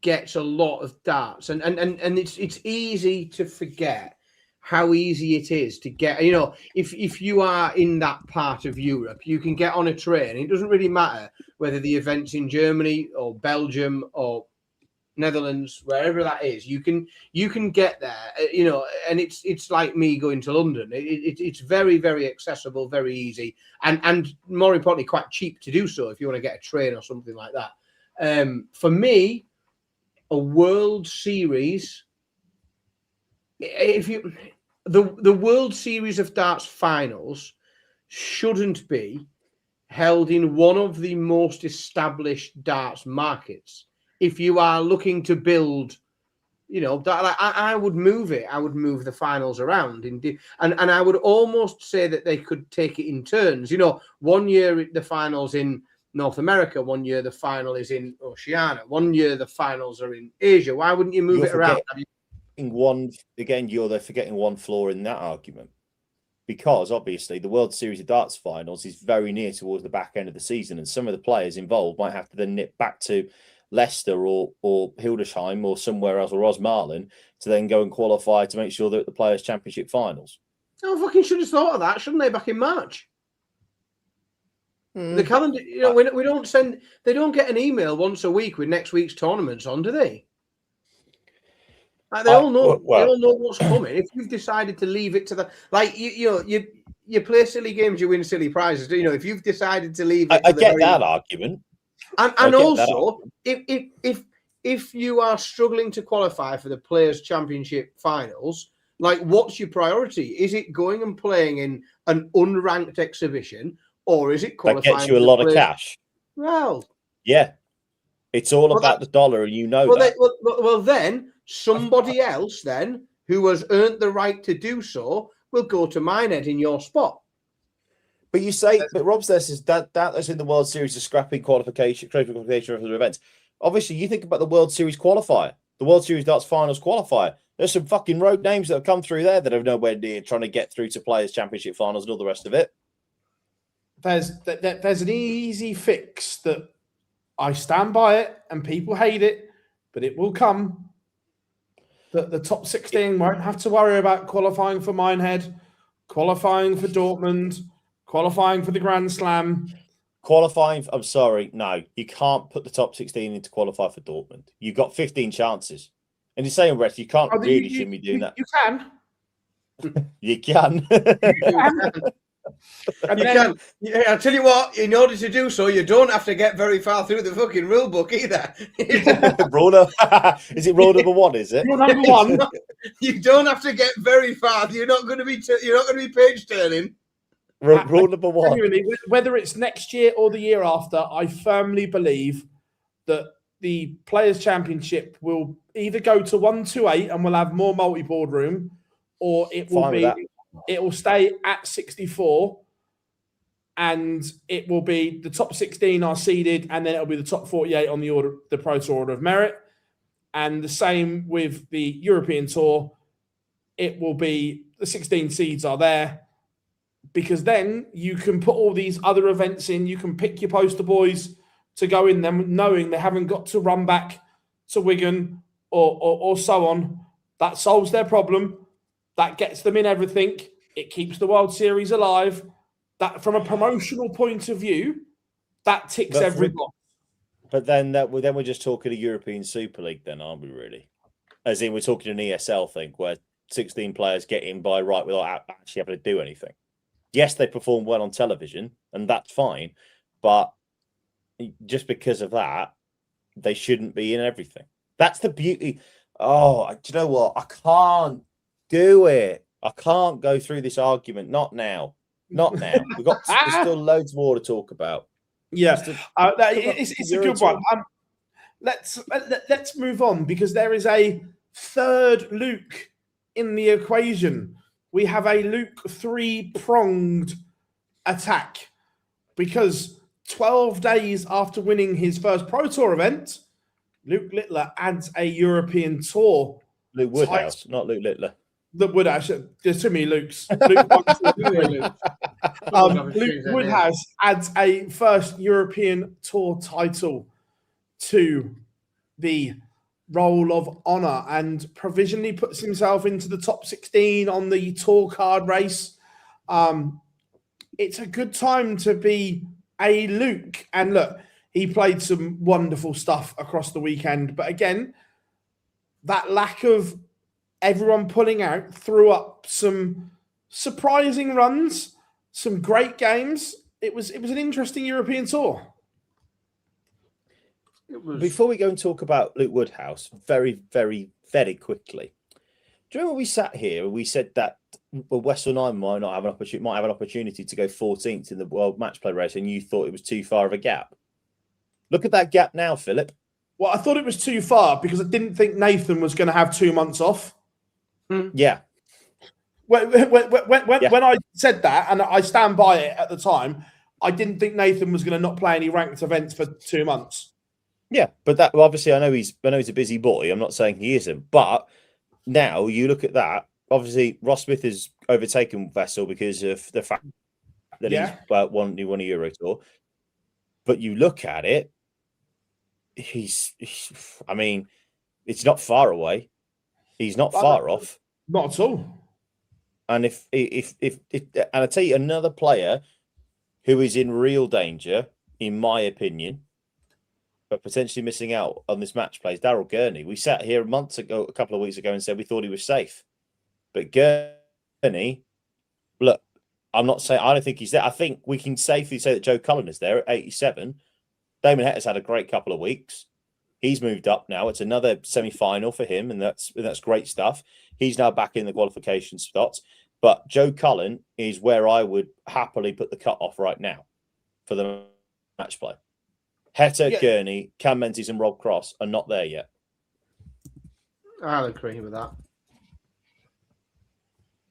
gets a lot of darts, and it's easy to forget how easy it is to get. You know, if you are in that part of Europe, you can get on a train. It doesn't really matter whether the event's in Germany or Belgium or Netherlands, wherever that is. You can get there. You know, and it's like me going to London. It's very, very accessible, very easy, and more importantly, quite cheap to do so if you want to get a train or something like that. For me, a World Series, the World Series of Darts finals shouldn't be held in one of the most established darts markets. If you are looking to build, you know, I would move it. I would move the finals around, and I would almost say that they could take it in turns. You know, one year the finals in North America, one year the final is in Oceania, one year the finals are in Asia. Why wouldn't you move it around? They're forgetting one flaw in that argument, because obviously the World Series of Darts finals is very near towards the back end of the season, and some of the players involved might have to then nip back to Leicester or Hildesheim or somewhere else, or Rosmarlin, to then go and qualify to make sure they're at the Players' Championship finals. Oh, fucking should have thought of that, shouldn't they, back in March? The calendar, you know, we don't send. They don't get an email once a week with next week's tournaments on, do they? Like, they all know. They all know what's coming. If you've decided to leave it to the, like, you play silly games, you win silly prizes. Do you know? If you've decided to leave it, I get that argument. And also, if you are struggling to qualify for the Players' Championship finals, like, what's your priority? Is it going and playing in an unranked exhibition, or is it qualifying? That gets you a lot of cash. Well, yeah, it's all about the dollar, and you know that. Well, then somebody else, then, who has earned the right to do so, will go to Minehead in your spot. But you say, but Rob says that's in the World Series, of scrapping qualification for other events. Obviously, you think about the World Series qualifier, the World Series Darts Finals qualifier. There's some fucking road names that have come through there that are nowhere near trying to get through to Players' Championship finals and all the rest of it. There's an easy fix that I stand by it, and people hate it, but it will come. That the top 16 won't have to worry about qualifying for Minehead, qualifying for Dortmund, qualifying for the Grand Slam. I'm sorry, no, you can't put the top 16 in to qualify for Dortmund. You've got 15 chances. And the same breath, you can't shouldn't be doing that. You can. You can. I'll tell you what, in order to do so, you don't have to get very far through the fucking rule book either. Rule is it rule number one, is it? Rule number one. You don't have to get very far. You're not going to be page turning. Rule number one. Whether it's next year or the year after, I firmly believe that the Players' Championship will either go to 128 and we'll have more multi-board room, or it will stay at 64, and it will be the top 16 are seeded, and then it'll be the top 48 on the Pro Tour Order of Merit. And the same with the European Tour. It will be the 16 seeds are there, because then you can put all these other events in. You can pick your poster boys to go in them, knowing they haven't got to run back to Wigan or so on. That solves their problem. That gets them in everything. It keeps the World Series alive. That, from a promotional point of view, that ticks every box. But then we're just talking a European Super League, then, aren't we? Really, as in we're talking an ESL thing where 16 players get in by right without actually having to do anything. Yes, they perform well on television, and that's fine. But just because of that, they shouldn't be in everything. That's the beauty. Oh, do you know what? I can't do it. I can't go through this argument. Not now. Not now. There's still loads more to talk about. Yeah, it's a good one. Let's move on, because there is a third Luke in the equation. We have a Luke 3-pronged attack, because 12 days after winning his first Pro Tour event, Luke Littler adds a European Tour Luke Woodhouse, not Luke Littler. The Woodhouse. There's too many Lukes. Luke, 1, 2, 3. Luke Woodhouse adds a first European Tour title to the Roll of Honour and provisionally puts himself into the top 16 on the Tour card race. It's a good time to be a Luke. And look, he played some wonderful stuff across the weekend. But again, that lack of everyone pulling out threw up some surprising runs, some great games. It was an interesting European Tour. Before we go and talk about Luke Woodhouse, very, very, very quickly, do you remember we sat here and we said that Wessel Nine might have an opportunity to go 14th in the World Match Play race, and you thought it was too far of a gap? Look at that gap now, Philip. Well, I thought it was too far because I didn't think Nathan was going to have 2 months off. Yeah. When I said that, and I stand by it at the time, I didn't think Nathan was going to not play any ranked events for 2 months. Yeah, but that obviously I know he's a busy boy. I'm not saying he isn't, but now you look at that. Obviously, Ross Smith has overtaken Wessel because of the fact that he's won a Euro Tour. But you look at it, I mean, it's not far away. He's not far off. Not at all. And if and I tell you another player who is in real danger, in my opinion, but potentially missing out on this match play is Daryl Gurney. We sat here a couple of weeks ago, and said we thought he was safe. But Gurney, look, I'm not saying I don't think he's there. I think we can safely say that Joe Cullen is there at 87. Damon Hetter's had a great couple of weeks. He's moved up now. It's another semi-final for him, and that's great stuff. He's now back in the qualification spots. But Joe Cullen is where I would happily put the cut-off right now for the match play. Hetter, Gurney, Cam Menzies and Rob Cross are not there yet. I'll agree with that.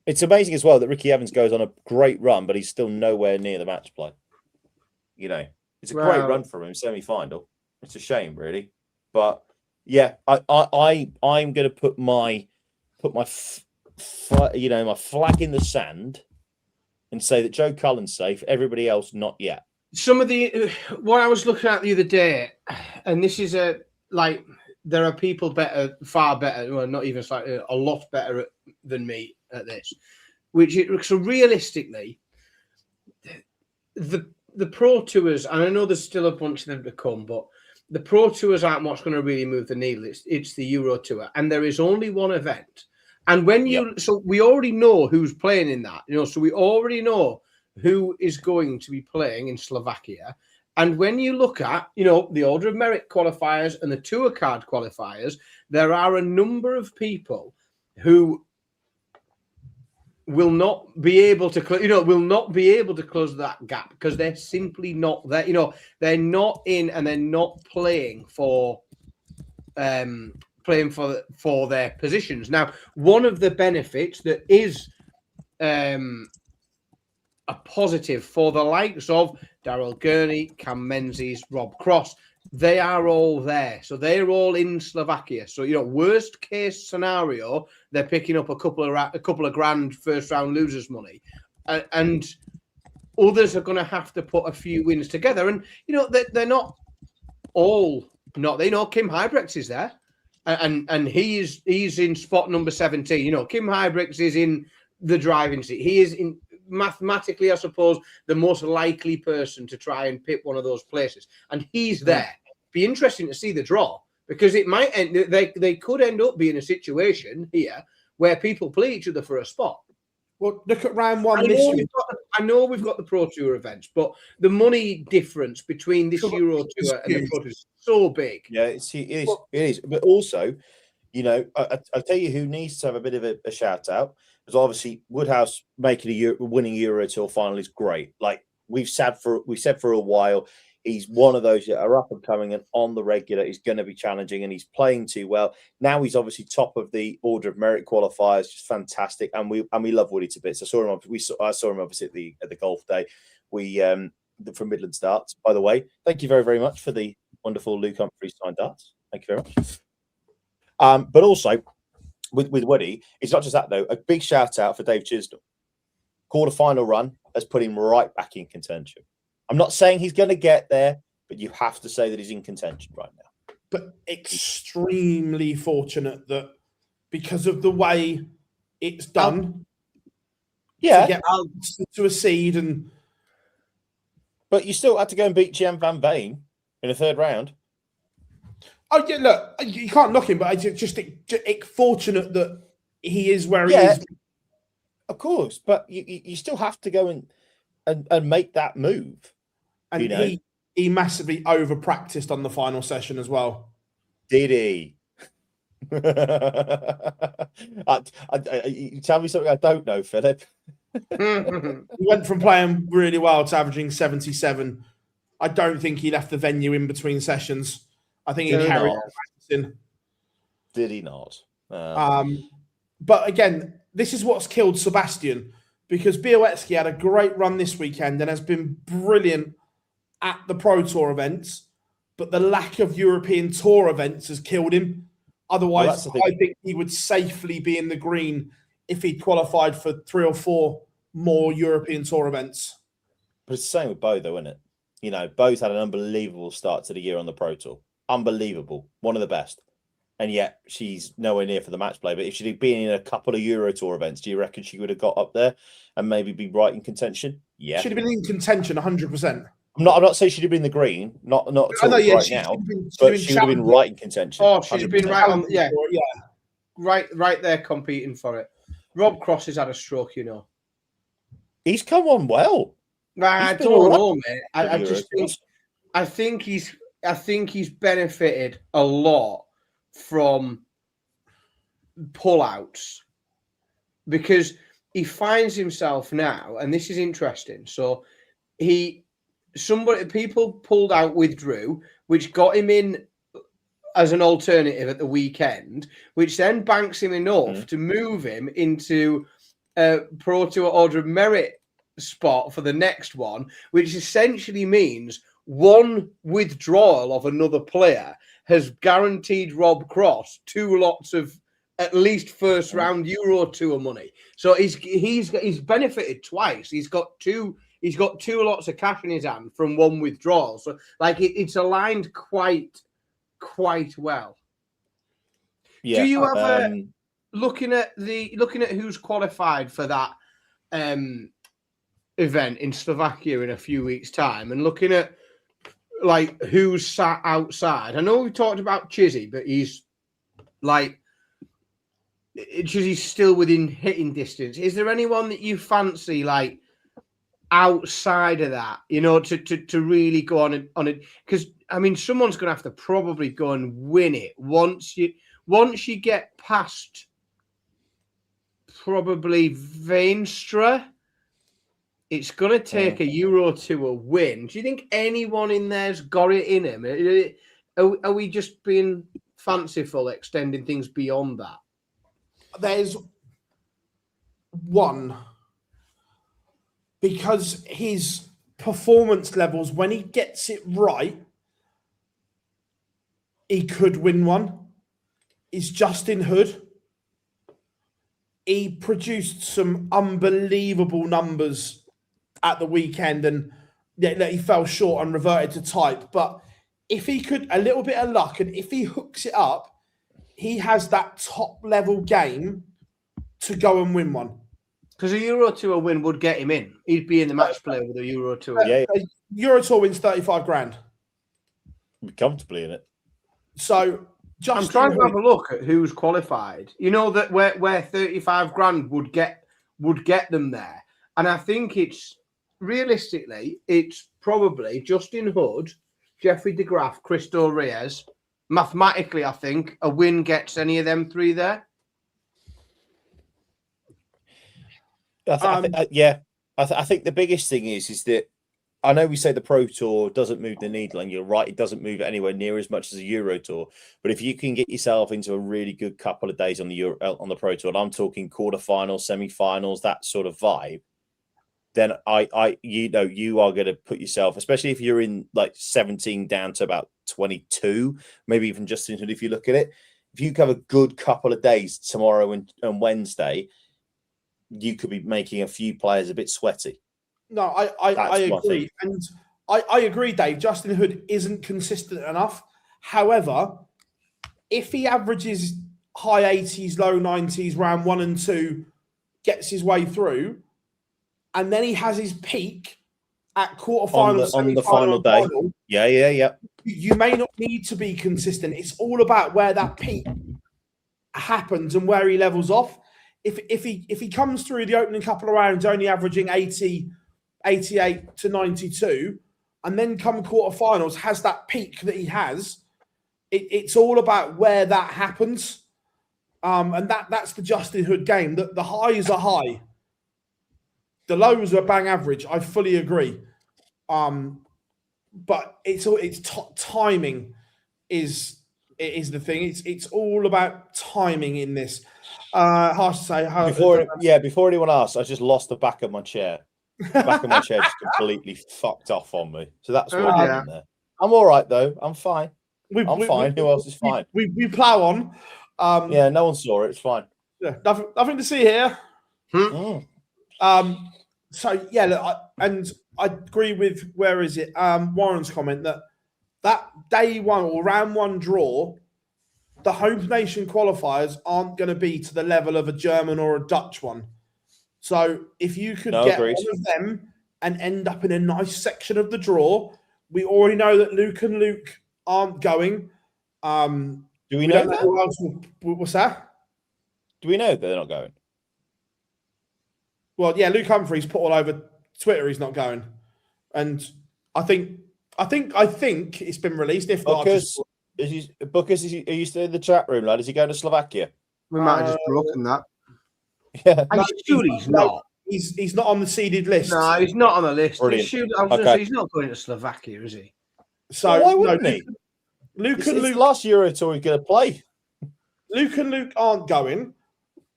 It's amazing as well that Ricky Evans goes on a great run, but he's still nowhere near the match play. You know, it's a great run for him, semi-final. It's a shame, really. But yeah, I'm going to put my flag in the sand and say that Joe Cullen's safe. Everybody else not yet. Some of what I was looking at the other day, and this is there are people far better, well, not even slightly, a lot better than me at this. So realistically, the Pro Tours, and I know there's still a bunch of them to come, but the Pro Tours aren't what's going to really move the needle. It's the Euro Tour, and there is only one event. And so we already know who's playing in that, so we already know who is going to be playing in Slovakia. And when you look at, the Order of Merit qualifiers and the Tour Card qualifiers, there are a number of people who will not be able to close that gap because they're simply not there. They're not in and they're not playing for their positions. Now, one of the benefits that is a positive for the likes of Daryl Gurney, Cam Menzies, Rob Cross, they are all there. So they're all in Slovakia. So, worst case scenario, they're picking up a couple of grand first round losers money. And others are going to have to put a few wins together. And, they're not all not. Kim Hybrex is there. And he's in spot number 17. Kim Hybrex is in the driving seat. He is in mathematically, I suppose, the most likely person to try and pick one of those places. And he's there. Be interesting to see the draw because it might they could end up being a situation here where people play each other for a spot. Well, look at round one. I know we've got the Pro Tour events, but the money difference between this Euro Tour and the Pro Tour is so big. Yeah, it is. But also, I'll tell you who needs to have a bit of a shout out. Because obviously Woodhouse making winning Euro Tour final is great. Like we've said for a while, he's one of those that are up and coming and on the regular. He's going to be challenging and he's playing too well. Now he's obviously top of the Order of Merit qualifiers, just fantastic. And we love Woody to bits. I saw him obviously at the golf day. From Midland Darts, by the way. Thank you very, very much for the wonderful Luke Humphreys signed darts. Thank you very much. But also, with Woody, it's not just that though. A big shout out for Dave Chisnell. Quarter-final run has put him right back in contention. I'm not saying he's going to get there, but you have to say that he's in contention right now. But extremely fortunate that because of the way it's done, yeah, to get to a seed and. But you still had to go and beat Jan Van Veen in the third round. Oh yeah, look, you can't knock him, but I just fortunate that he is where he is. Of course, but you still have to go and make that move. And he massively over practiced on the final session as well. Did he? You tell me something I don't know, Philip. He went from playing really well to averaging 77. I don't think he left the venue in between sessions. I think he carried on practicing. Did he not? But again, this is what's killed Sebastian, because Białecki had a great run this weekend and has been brilliant at the Pro Tour events, but the lack of European Tour events has killed him. Otherwise, I think he would safely be in the green if he qualified for 3 or 4 more European Tour events. But it's the same with Bo, though, isn't it? You know, Bo's had an unbelievable start to the year on the Pro Tour. Unbelievable. One of the best. And yet she's nowhere near for the match play. But if she'd been in a couple of Euro Tour events, do you reckon she would have got up there and maybe be right in contention? Yeah. She'd have been in contention 100%. I'm not saying she'd have been in the green, not right now, but she would have been right in contention. Oh, she's been right on, right there competing for it. Rob Cross has had a stroke, you know. He's come on well. I don't know, mate. I think he's benefited a lot from pullouts because he finds himself now, and this is interesting. So people pulled out with Drew, which got him in as an alternative at the weekend, which then banks him enough to move him into a Pro Tour Order of Merit spot for the next one, which essentially means one withdrawal of another player has guaranteed Rob Cross 2 lots of at least first round Euro Tour money. So he's benefited twice. He's got two lots of cash in his hand from one withdrawal. So like it's aligned quite well. Yeah. Do you have looking at who's qualified for that event in Slovakia in a few weeks' time, and looking at like who's sat outside? I know we talked about Chizzy, but he's like Chizzy's still within hitting distance. Is there anyone that you fancy like outside of that, you know, to really go on it? Because I mean, someone's going to have to probably go and win it once you get past probably Veenstra. It's going to take a Euro Tour win. Do you think anyone in there's got it in him? Are we just being fanciful, extending things beyond that? There's one. Because his performance levels, when he gets it right, he could win one. Is Justin Hood. He produced some unbelievable numbers at the weekend, and he fell short and reverted to type. But if he could, a little bit of luck, and if he hooks it up, he has that top level game to go and win one. Because a Euro Tour win would get him in. He'd be in the match play with a Euro Tour. Yeah. Euro Tour wins 35 grand. Be comfortably in it. So I'm trying to have a look at who's qualified. You know that where 35 grand would get them there. And I think it's realistically, it's probably Justin Hood, Jeffrey de Graaf, Cristo Reyes. Mathematically, I think a win gets any of them 3 there. I think the biggest thing is that I know we say the Pro Tour doesn't move the needle, and you're right, it doesn't move it anywhere near as much as a Euro Tour. But if you can get yourself into a really good couple of days on the Pro Tour, and I'm talking quarterfinals, semi-finals, that sort of vibe, then you are going to put yourself, especially if you're in like 17 down to about 22, maybe even just if you look at it, if you have a good couple of days tomorrow and Wednesday, you could be making a few players a bit sweaty. No, I agree. And I agree, Dave. Justin Hood isn't consistent enough. However, if he averages high 80s, low 90s, round 1 and 2, gets his way through, and then he has his peak at quarterfinals on the final day. Yeah. You may not need to be consistent. It's all about where that peak happens and where he levels off. If he comes through the opening couple of rounds only averaging 80, 88 to 92, and then come quarterfinals has that peak that he has, it's all about where that happens. And that's the Justin Hood game. The highs are high. The lows are bang average. I fully agree. But timing is the thing. It's all about timing in this. Hard to say. Before anyone asks, I just lost the back of my chair. The back of my chair just completely fucked off on me. So that's what happened there. I'm all right though. I'm fine. I'm fine. Who else is fine? We plow on. Yeah, no one saw it. It's fine. Yeah, nothing to see here. So yeah, look, I agree with Warren's comment that day one or round one draw, the home nation qualifiers aren't going to be to the level of a German or a Dutch one. So if you could get one of them and end up in a nice section of the draw, we already know that Luke and Luke aren't going. Do we know that? Who else what's that? Do we know that they're not going? Well, yeah, Luke Humphreys put all over Twitter he's not going, and I think it's been released. If not, Bookus, are you still in the chat room, lad? Is he going to Slovakia? We might have just broken that. Yeah, I'm sure he's not. He's not on the seeded list. No, he's not on the list. He's not going to Slovakia, is he? So why wouldn't he? Luke last Euro Tour he's going to play. Luke and Luke aren't going,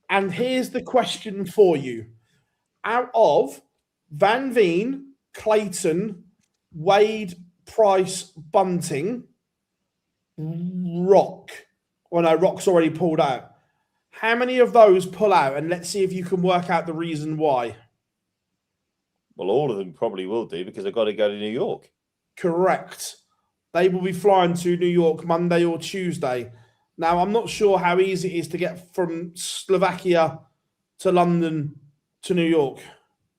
and here's the question for you: out of Van Veen, Clayton, Wade, Price, Bunting, Rock. Well, no, Rock's already pulled out. How many of those pull out? And let's see if you can work out the reason why. Well, all of them probably will do because they've got to go to New York. Correct. They will be flying to New York Monday or Tuesday. Now, I'm not sure how easy it is to get from Slovakia to London to New York.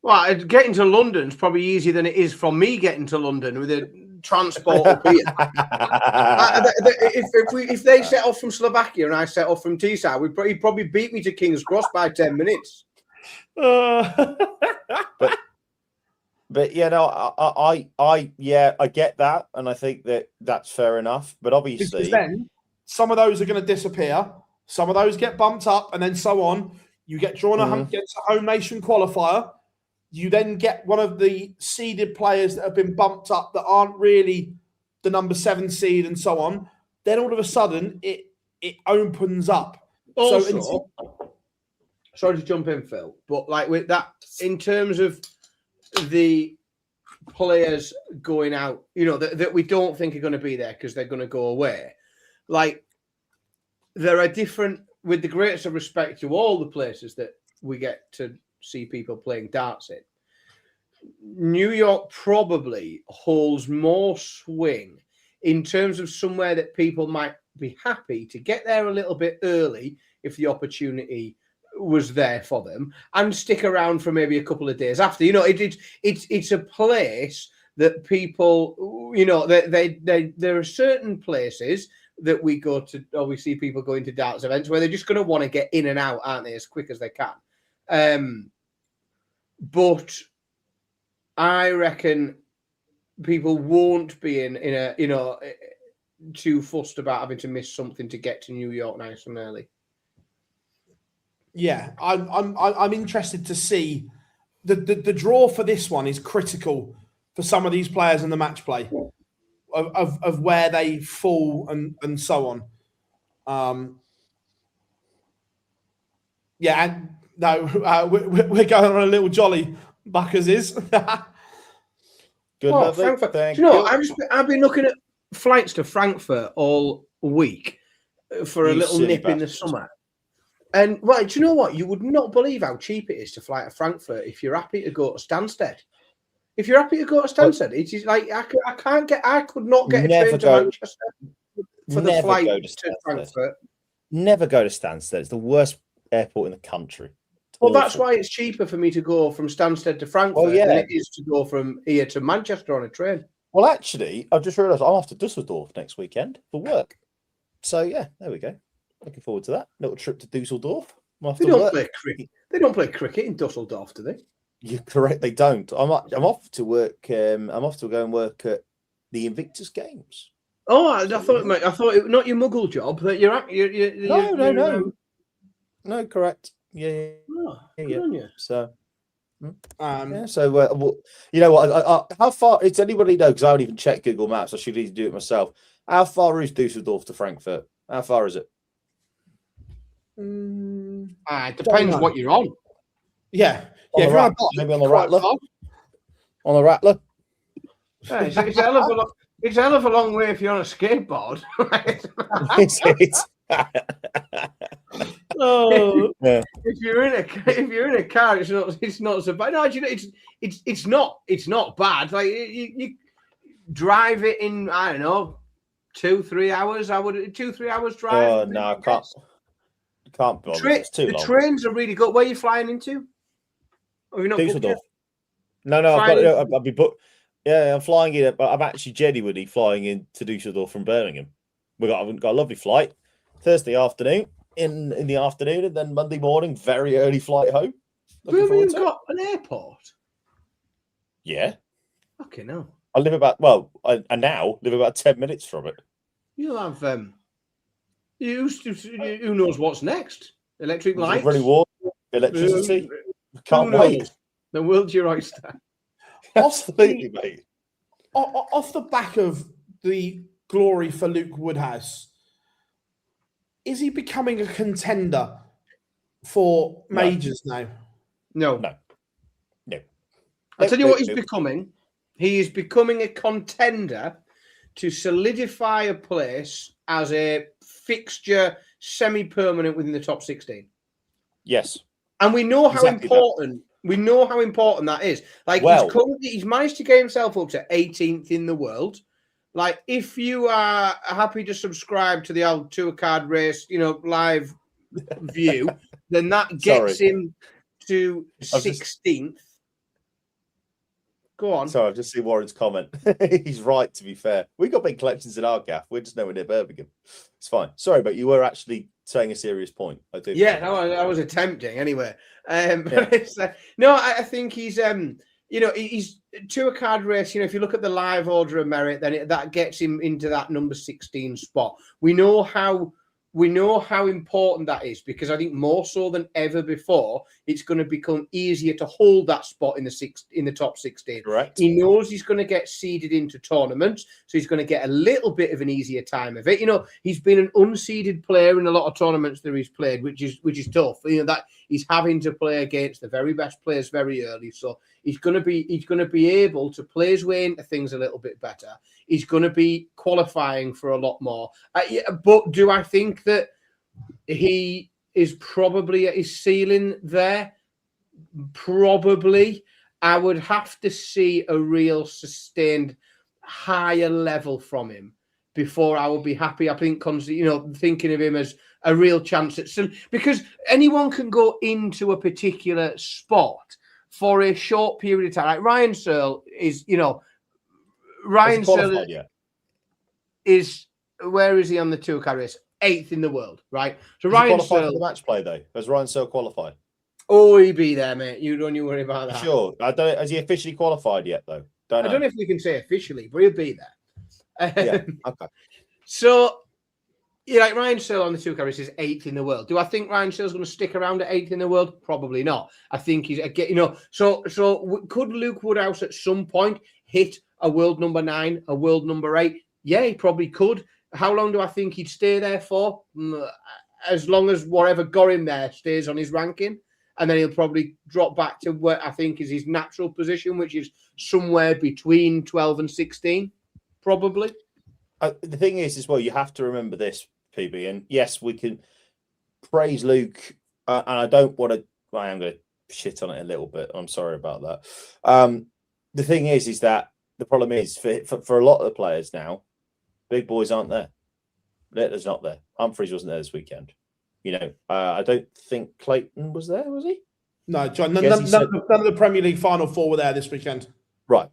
Well, getting to London is probably easier than it is from me getting to London with the transport up here. If they set off from Slovakia and I set off from Teesside, he'd probably beat me to King's Cross by 10 minutes. But yeah, no, I get that, and I think that's fair enough. But obviously, because then some of those are going to disappear, some of those get bumped up, and then so on. You get drawn against a home nation qualifier. You then get one of the seeded players that have been bumped up that aren't really the number 7 seed, and so on. Then all of a sudden, it opens up. Also, sorry to jump in, Phil, but like with that, in terms of the players going out, that we don't think are going to be there because they're going to go away. Like, there are different, with the greatest of respect to all the places that we get to see people playing darts in, New York probably holds more swing in terms of somewhere that people might be happy to get there a little bit early if the opportunity was there for them and stick around for maybe a couple of days after. It's a place that people, there are certain places that we go to, or we see people going to darts events where they're just going to want to get in and out, aren't they, as quick as they can. But I reckon people won't be too fussed about having to miss something to get to New York nice and early. Yeah, I'm interested to see the draw for this one is critical for some of these players in the match play of where they fall and so on. Yeah, and no, we're going on a little jolly. Buckers is. Good luck. Frankfurt. Do you know, I've been looking at flights to Frankfurt all week. for a little silly nip in the bastards. summer. And well, do you know what? You would not believe how cheap it is to fly to Frankfurt if you're happy to go to Stansted. If you're happy to go to Stansted, it is like I could not get a Never train to go- Manchester for the Never flight go to to Stansted. Frankfurt. Never go to Stansted. It's the worst airport in the country. It's Well, that's awful. why it's cheaper for me to go from Stansted to Frankfurt Well, yeah. than it is to go from here to Manchester on a train. Well, actually, I've just realised I'm off to Dusseldorf next weekend for work. So yeah, there we go. Looking forward to that little trip to Dusseldorf. They don't play cricket. They don't play cricket in Dusseldorf, do they? You're correct. They don't. I'm off to work. I'm off to go and work at the Invictus Games. Oh, I thought it not your Muggle job that you're at. No, correct. Yeah. Good on you. So, Um, So well, you know what? How far? It's anybody know? Because I haven't even checked Google Maps. I should do it myself. How far is Dusseldorf to Frankfurt? How far is it? It depends what you're on. Yeah. On Yeah. the If you're on a Rattler, bike, maybe on the quite Rattler. far. On the Rattler. Yeah, it's a hell of a long. It's a hell of a long way if you're on a skateboard. Is it? Oh, Yeah. If you're in a car, it's not so bad. No, you know, it's not bad. Like you drive it in, I don't know, 2-3 hours. 2-3 hours drive. Oh no, I can't. Can't bother. It's too The long. trains are really good. Where are you flying into? Have you not booked Dusseldorf. yet? No, Flying I'll be booked. Yeah, I'm flying in. But I'm actually genuinely flying in to Dusseldorf from Birmingham. I've got a lovely flight Thursday afternoon in the afternoon, and then Monday morning, very early flight home. Looking forward Birmingham's to it. got an airport. Yeah, Okay, no. I now live about 10 minutes from it. You'll have who knows what's next? Electric lights. Running water, electricity. Can't Who wait. knows? The world's your oyster. Absolutely, mate. off the back of the glory for Luke Woodhouse, is he becoming a contender for majors now? No. No. I'll tell you what he's No. becoming. He is becoming a contender to solidify a place as a fixture, semi-permanent within the top 16. Yes. And we know how Exactly that. important. We know how important that is. Like he's managed to get himself up to 18th in the world. Like if you are happy to subscribe to the old tour card race, live view, then that gets him to 16th. Go on. Sorry, I've just seen Warren's comment. He's right, to be fair. We've got big collections in our gaff. We're just nowhere near Birmingham. It's fine. Sorry, but you were actually saying a serious point. I do. Yeah, no, I was attempting anyway. Yeah. No, I think he's he's tour card race. If you look at the live order of merit, then that gets him into that number 16 spot. We know how important that is, because I think more so than ever before, it's going to become easier to hold that spot in the top 16. Correct. He knows he's going to get seeded into tournaments, so he's going to get a little bit of an easier time of it. He's been an unseeded player in a lot of tournaments that he's played, which is tough. That he's having to play against the very best players very early, so he's going to be able to play his way into things a little bit better. He's going to be qualifying for a lot more. But do I think that he is probably at his ceiling there? Probably. I would have to see a real sustained higher level from him before I would be happy. I think, thinking of him as a real chance at some, because anyone can go into a particular spot for a short period of time. Like Ryan Searle is, Ryan Searle is, where is he on the tour card race? 8th in the world, right? So Ryan qualified Searle, for the match play though. Has Ryan Searle qualified? Oh, he'll be there, mate. You don't worry about that. Sure. I don't. Has he officially qualified yet though? I don't know if we can say officially, but he'll be there. Yeah. Okay. So, like Ryan Searle on the tour card race is 8th in the world. Do I think Ryan Searle's going to stick around at 8th in the world? Probably not. I think he's So could Luke Woodhouse at some point hit a world number 9, a world number 8? Yeah, he probably could. How long do I think he'd stay there for? As long as whatever got him there stays on his ranking. And then he'll probably drop back to what I think is his natural position, which is somewhere between 12 and 16, probably. The thing is, as well, you have to remember this. PB. And yes, we can praise Luke, and I don't want to. I am going to shit on it a little bit. I'm sorry about that. The thing is that the problem is for a lot of the players now, big boys aren't there. Letter's not there. Humphreys wasn't there this weekend. I don't think Clayton was there, was he? No, John. None of the Premier League final four were there this weekend. Right.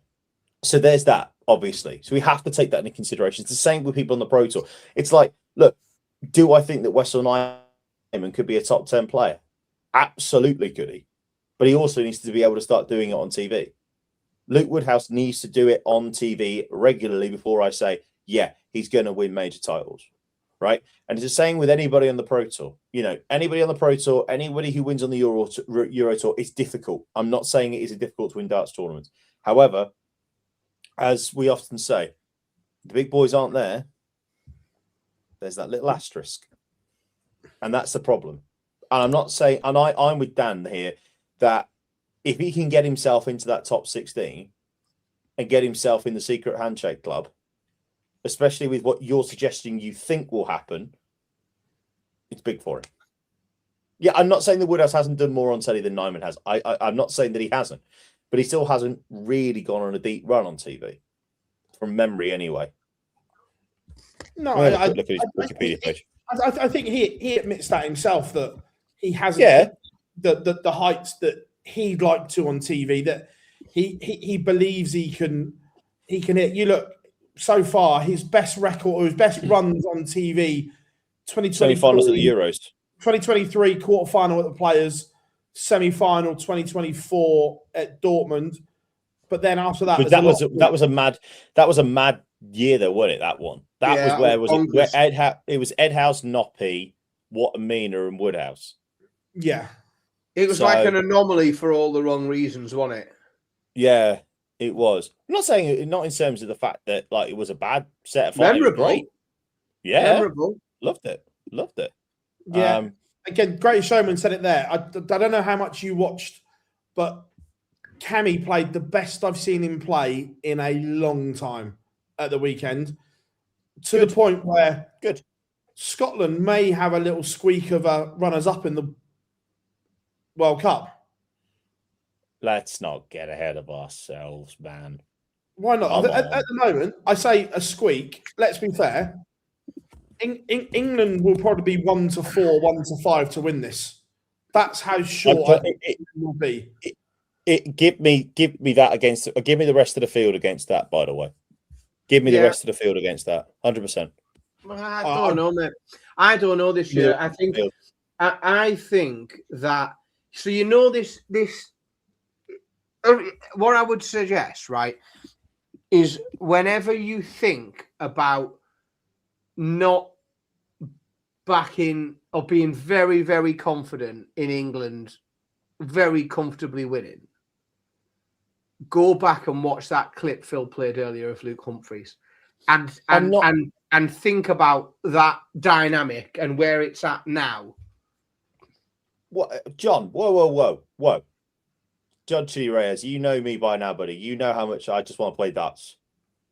So there's that, obviously. So we have to take that into consideration. It's the same with people on the Pro Tour. It's like, look, do I think that Wessel Nyman could be a top 10 player? Absolutely could he. But he also needs to be able to start doing it on TV. Luke Woodhouse needs to do it on TV regularly before I say, yeah, he's going to win major titles. Right? And it's the same with anybody on the Pro Tour. Anybody on the Pro Tour, anybody who wins on the Euro Tour, it's difficult. I'm not saying it is difficult to win darts tournaments. However, as we often say, the big boys aren't there. There's that little asterisk. And that's the problem. And I'm not saying, and I'm with Dan here, that if he can get himself into that top 16 and get himself in the secret handshake club, especially with what you're suggesting you think will happen, it's big for him. Yeah, I'm not saying that Woodhouse hasn't done more on telly than Nyman has. I'm not saying that he hasn't, but he still hasn't really gone on a deep run on TV, from memory anyway. No, look at his Wikipedia page. I think he admits that himself, that he hasn't the heights that he'd like to on TV, that he believes he can hit. You look, so far, his best record or his best runs on TV, 2023 semi-finals at the Euros, 2023 quarterfinal at the Players, semi-final 2024 at Dortmund. But then after that, that was a mad year though, wasn't it? That one. That was it was Edhouse, Noppy, Wattamina, and Woodhouse. Yeah, it was like an anomaly for all the wrong reasons, wasn't it? Yeah. It was. I'm not saying it, not in terms of the fact that it was a bad set of finals. Memorable. Great. Yeah. Memorable. Loved it. Yeah. Again, Great Showman said it there. I don't know how much you watched, but Cammy played the best I've seen him play in a long time at the weekend, to the point where Scotland may have a little squeak of runners-up in the World Cup. Let's not get ahead of ourselves, man. Why not? At the moment, I say a squeak. Let's be fair. England will probably be 1-4, 1-5 to win this. That's how sure it will be. Give me that against. Give me the rest of the field against that. By the way, give me the rest of the field against that. 100%. I don't know, mate. I don't know this year. I think that. So this. What I would suggest, right, is whenever you think about not backing or being very, very confident in England, very comfortably winning, go back and watch that clip Phil played earlier of Luke Humphreys, and think about that dynamic and where it's at now. What, John? Whoa. John Chili Reyes, you know me by now, buddy. You know how much I just want to play darts.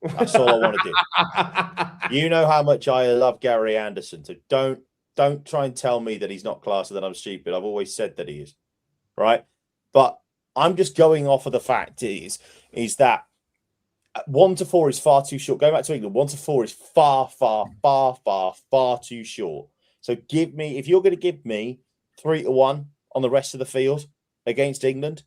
That's all I want to do. You know how much I love Gary Anderson. So don't try and tell me that he's not classy, that I'm stupid. I've always said that he is. Right? But I'm just going off of the fact is that 1-4 is far too short. Going back to England, 1-4 is far too short. So if you're going to give me 3-1 on the rest of the field against England,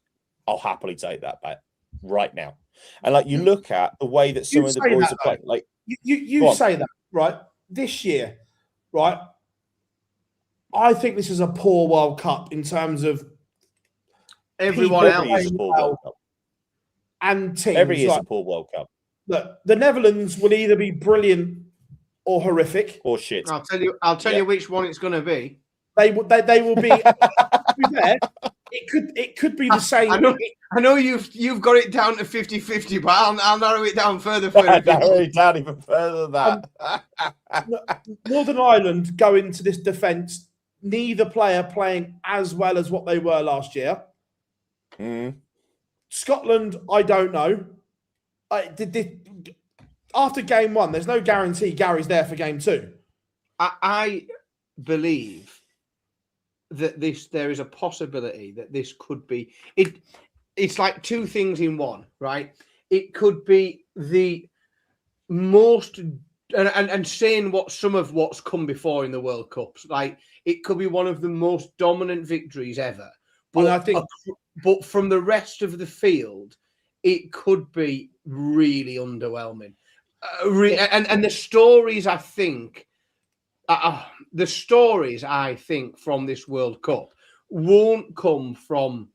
I'll happily take that bet right now. And you look at the way that some of the boys are playing. You say that, right? This year, right? I think this is a poor World Cup in terms of everyone else. And teams. Every year is a poor World Cup. Look, the Netherlands will either be brilliant or horrific. Or shit. I'll tell you which one it's going to be. They will be. To be fair, it could be the same. I know you've got it down to 50-50, but I'll narrow it down further. Narrow it down even further than that. Northern Ireland go into this defence, neither player playing as well as what they were last year. Scotland, I don't know. After game one, there's no guarantee Gary's there for game two. I believe that there is a possibility that this could be it. It's like two things in one, right? It could be the most and saying what some of what's come before in the World Cups, like it could be one of the most dominant victories ever. But I think, but from the rest of the field, it could be really underwhelming. And the stories, I think, from this World Cup won't come from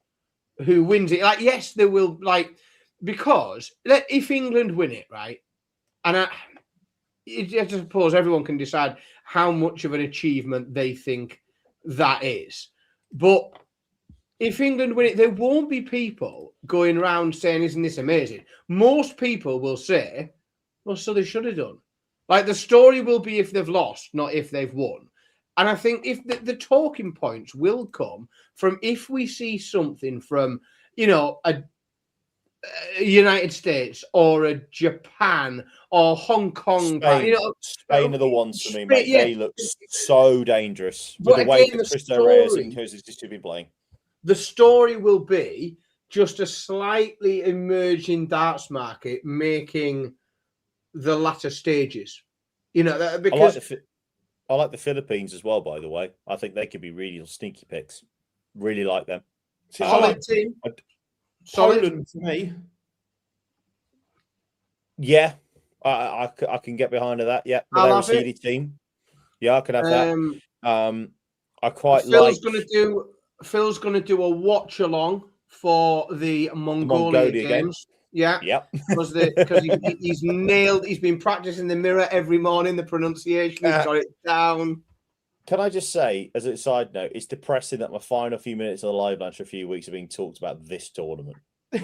who wins it. Like, yes, there will, like, because if England win it, right, and I suppose everyone can decide how much of an achievement they think that is. But if England win it, there won't be people going around saying, isn't this amazing? Most people will say, well, so they should have done. Like, the story will be if they've lost, not if they've won. And I think if the talking points will come from if we see something from, a United States or a Japan or Hong Kong. Spain are the ones for me, mate. Yeah. They look so dangerous with the way that Cristo Reyes and Jose just have been playing. The story will be just a slightly emerging darts market making the latter stages. Because I like the Philippines as well, by the way. I think they could be really sneaky picks. Really like them. Solid team. Poland for me. Yeah, I can get behind that. Yeah, they're a seeded team. Yeah, I can have that. I quite Phil's going to do a watch along for the Mongolia games. Game. Yeah, yep. Because he's nailed. He's been practicing the mirror every morning. The pronunciation, he's got it down. Can I just say, as a side note, it's depressing that my final few minutes of the live lunch for a few weeks are being talked about this tournament. If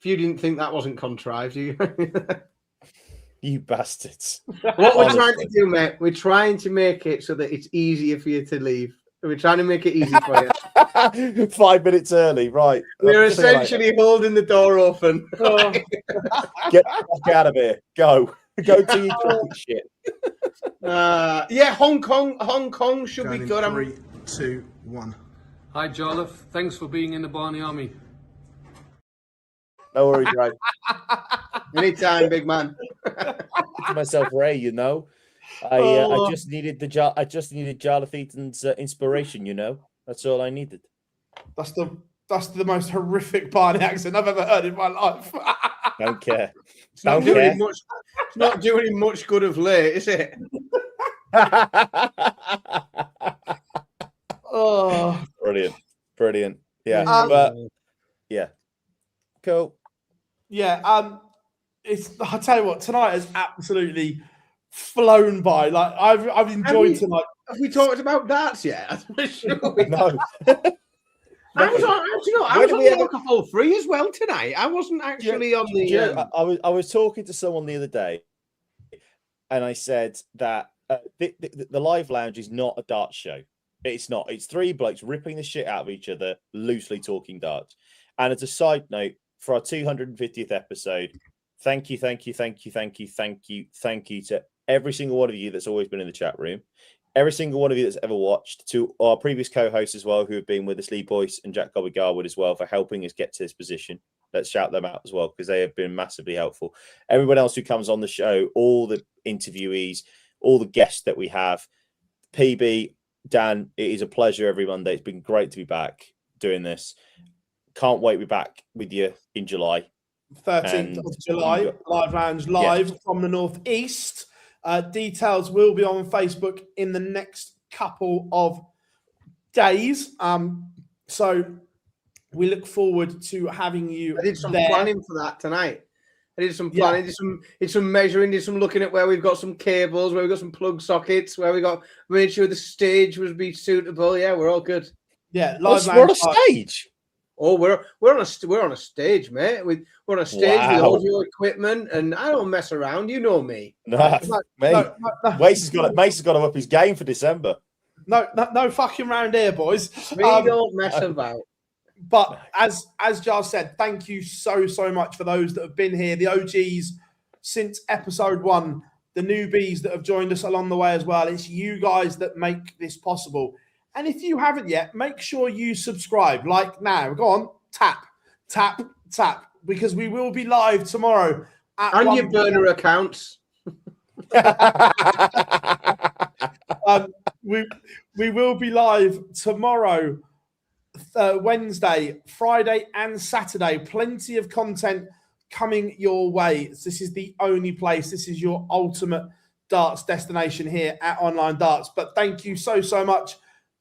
you didn't think that wasn't contrived, you bastards. What we're trying to do, mate, we're trying to make it so that it's easier for you to leave. We're trying to make it easy for you. 5 minutes early, right. We're essentially holding the door open. Get out of here. Go to your shit. Yeah, Hong Kong should be good. 3, 2, 1. Hi, Jolliffe. Thanks for being in the Barney Army. No worries, Ray. Anytime, big man. To myself, Ray. I just needed Jarlath Eaton's inspiration. That's all I needed. That's the most horrific Barney accent I've ever heard in my life. Don't care. It's not doing him much good of late, is it? Oh, brilliant. Yeah, but yeah, cool. Yeah, I tell you what, tonight has absolutely flown by. Like I've enjoyed tonight. Have we talked about darts yet? No. I was on the alcohol free as well tonight. I wasn't actually on the. I was talking to someone the other day, and I said that the live lounge is not a darts show. It's not. It's three blokes ripping the shit out of each other, loosely talking darts. And as a side note, for our 250th episode, thank you to every single one of you that's always been in the chat room. Every single one of you that's ever watched, to our previous co-hosts as well, who have been with us, Lee Boyce and Jack Gobby Garwood as well, for helping us get to this position. Let's shout them out as well, because they have been massively helpful. Everyone else who comes on the show, all the interviewees, all the guests that we have, PB, Dan, it is a pleasure every Monday. It's been great to be back doing this. Can't wait to be back with you in July. 13th of July, Live Lounge live from the Northeast. Details will be on Facebook in the next couple of days. So we look forward to having you. I did some planning for that tonight. I did some planning, did some measuring, did some looking at where we've got some cables, where we've got some plug sockets, where we made sure the stage would be suitable. Yeah, we're all good. Yeah, Live Lounge. We're on a stage. Oh, we're on a stage, mate. We're on a stage with audio equipment, and I don't mess around. You know me. Mace has got to up his game for December. No fucking round here, boys. We don't mess about. But as Giles said, thank you so much for those that have been here, the OGs since episode 1. the newbies that have joined us along the way as well. It's you guys that make this possible. And if you haven't yet, make sure you subscribe. Like now, go on, tap, tap, tap, because we will be live tomorrow. And your burner accounts. We will be live tomorrow, Wednesday, Friday, and Saturday. Plenty of content coming your way. This is the only place. This is your ultimate darts destination here at Online Darts. But thank you so much.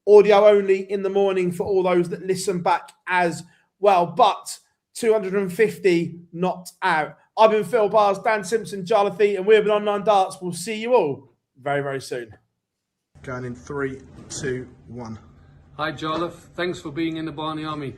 Audio only in the morning for all those that listen back as well. But 250 not out. I've been Phil Bars, Dan Simpson, Jarlath Eat, and we've been Online Darts. We'll see you all very soon. Going in 3, 2, 1. Hi, Jarlath. Thanks for being in the Barney Army.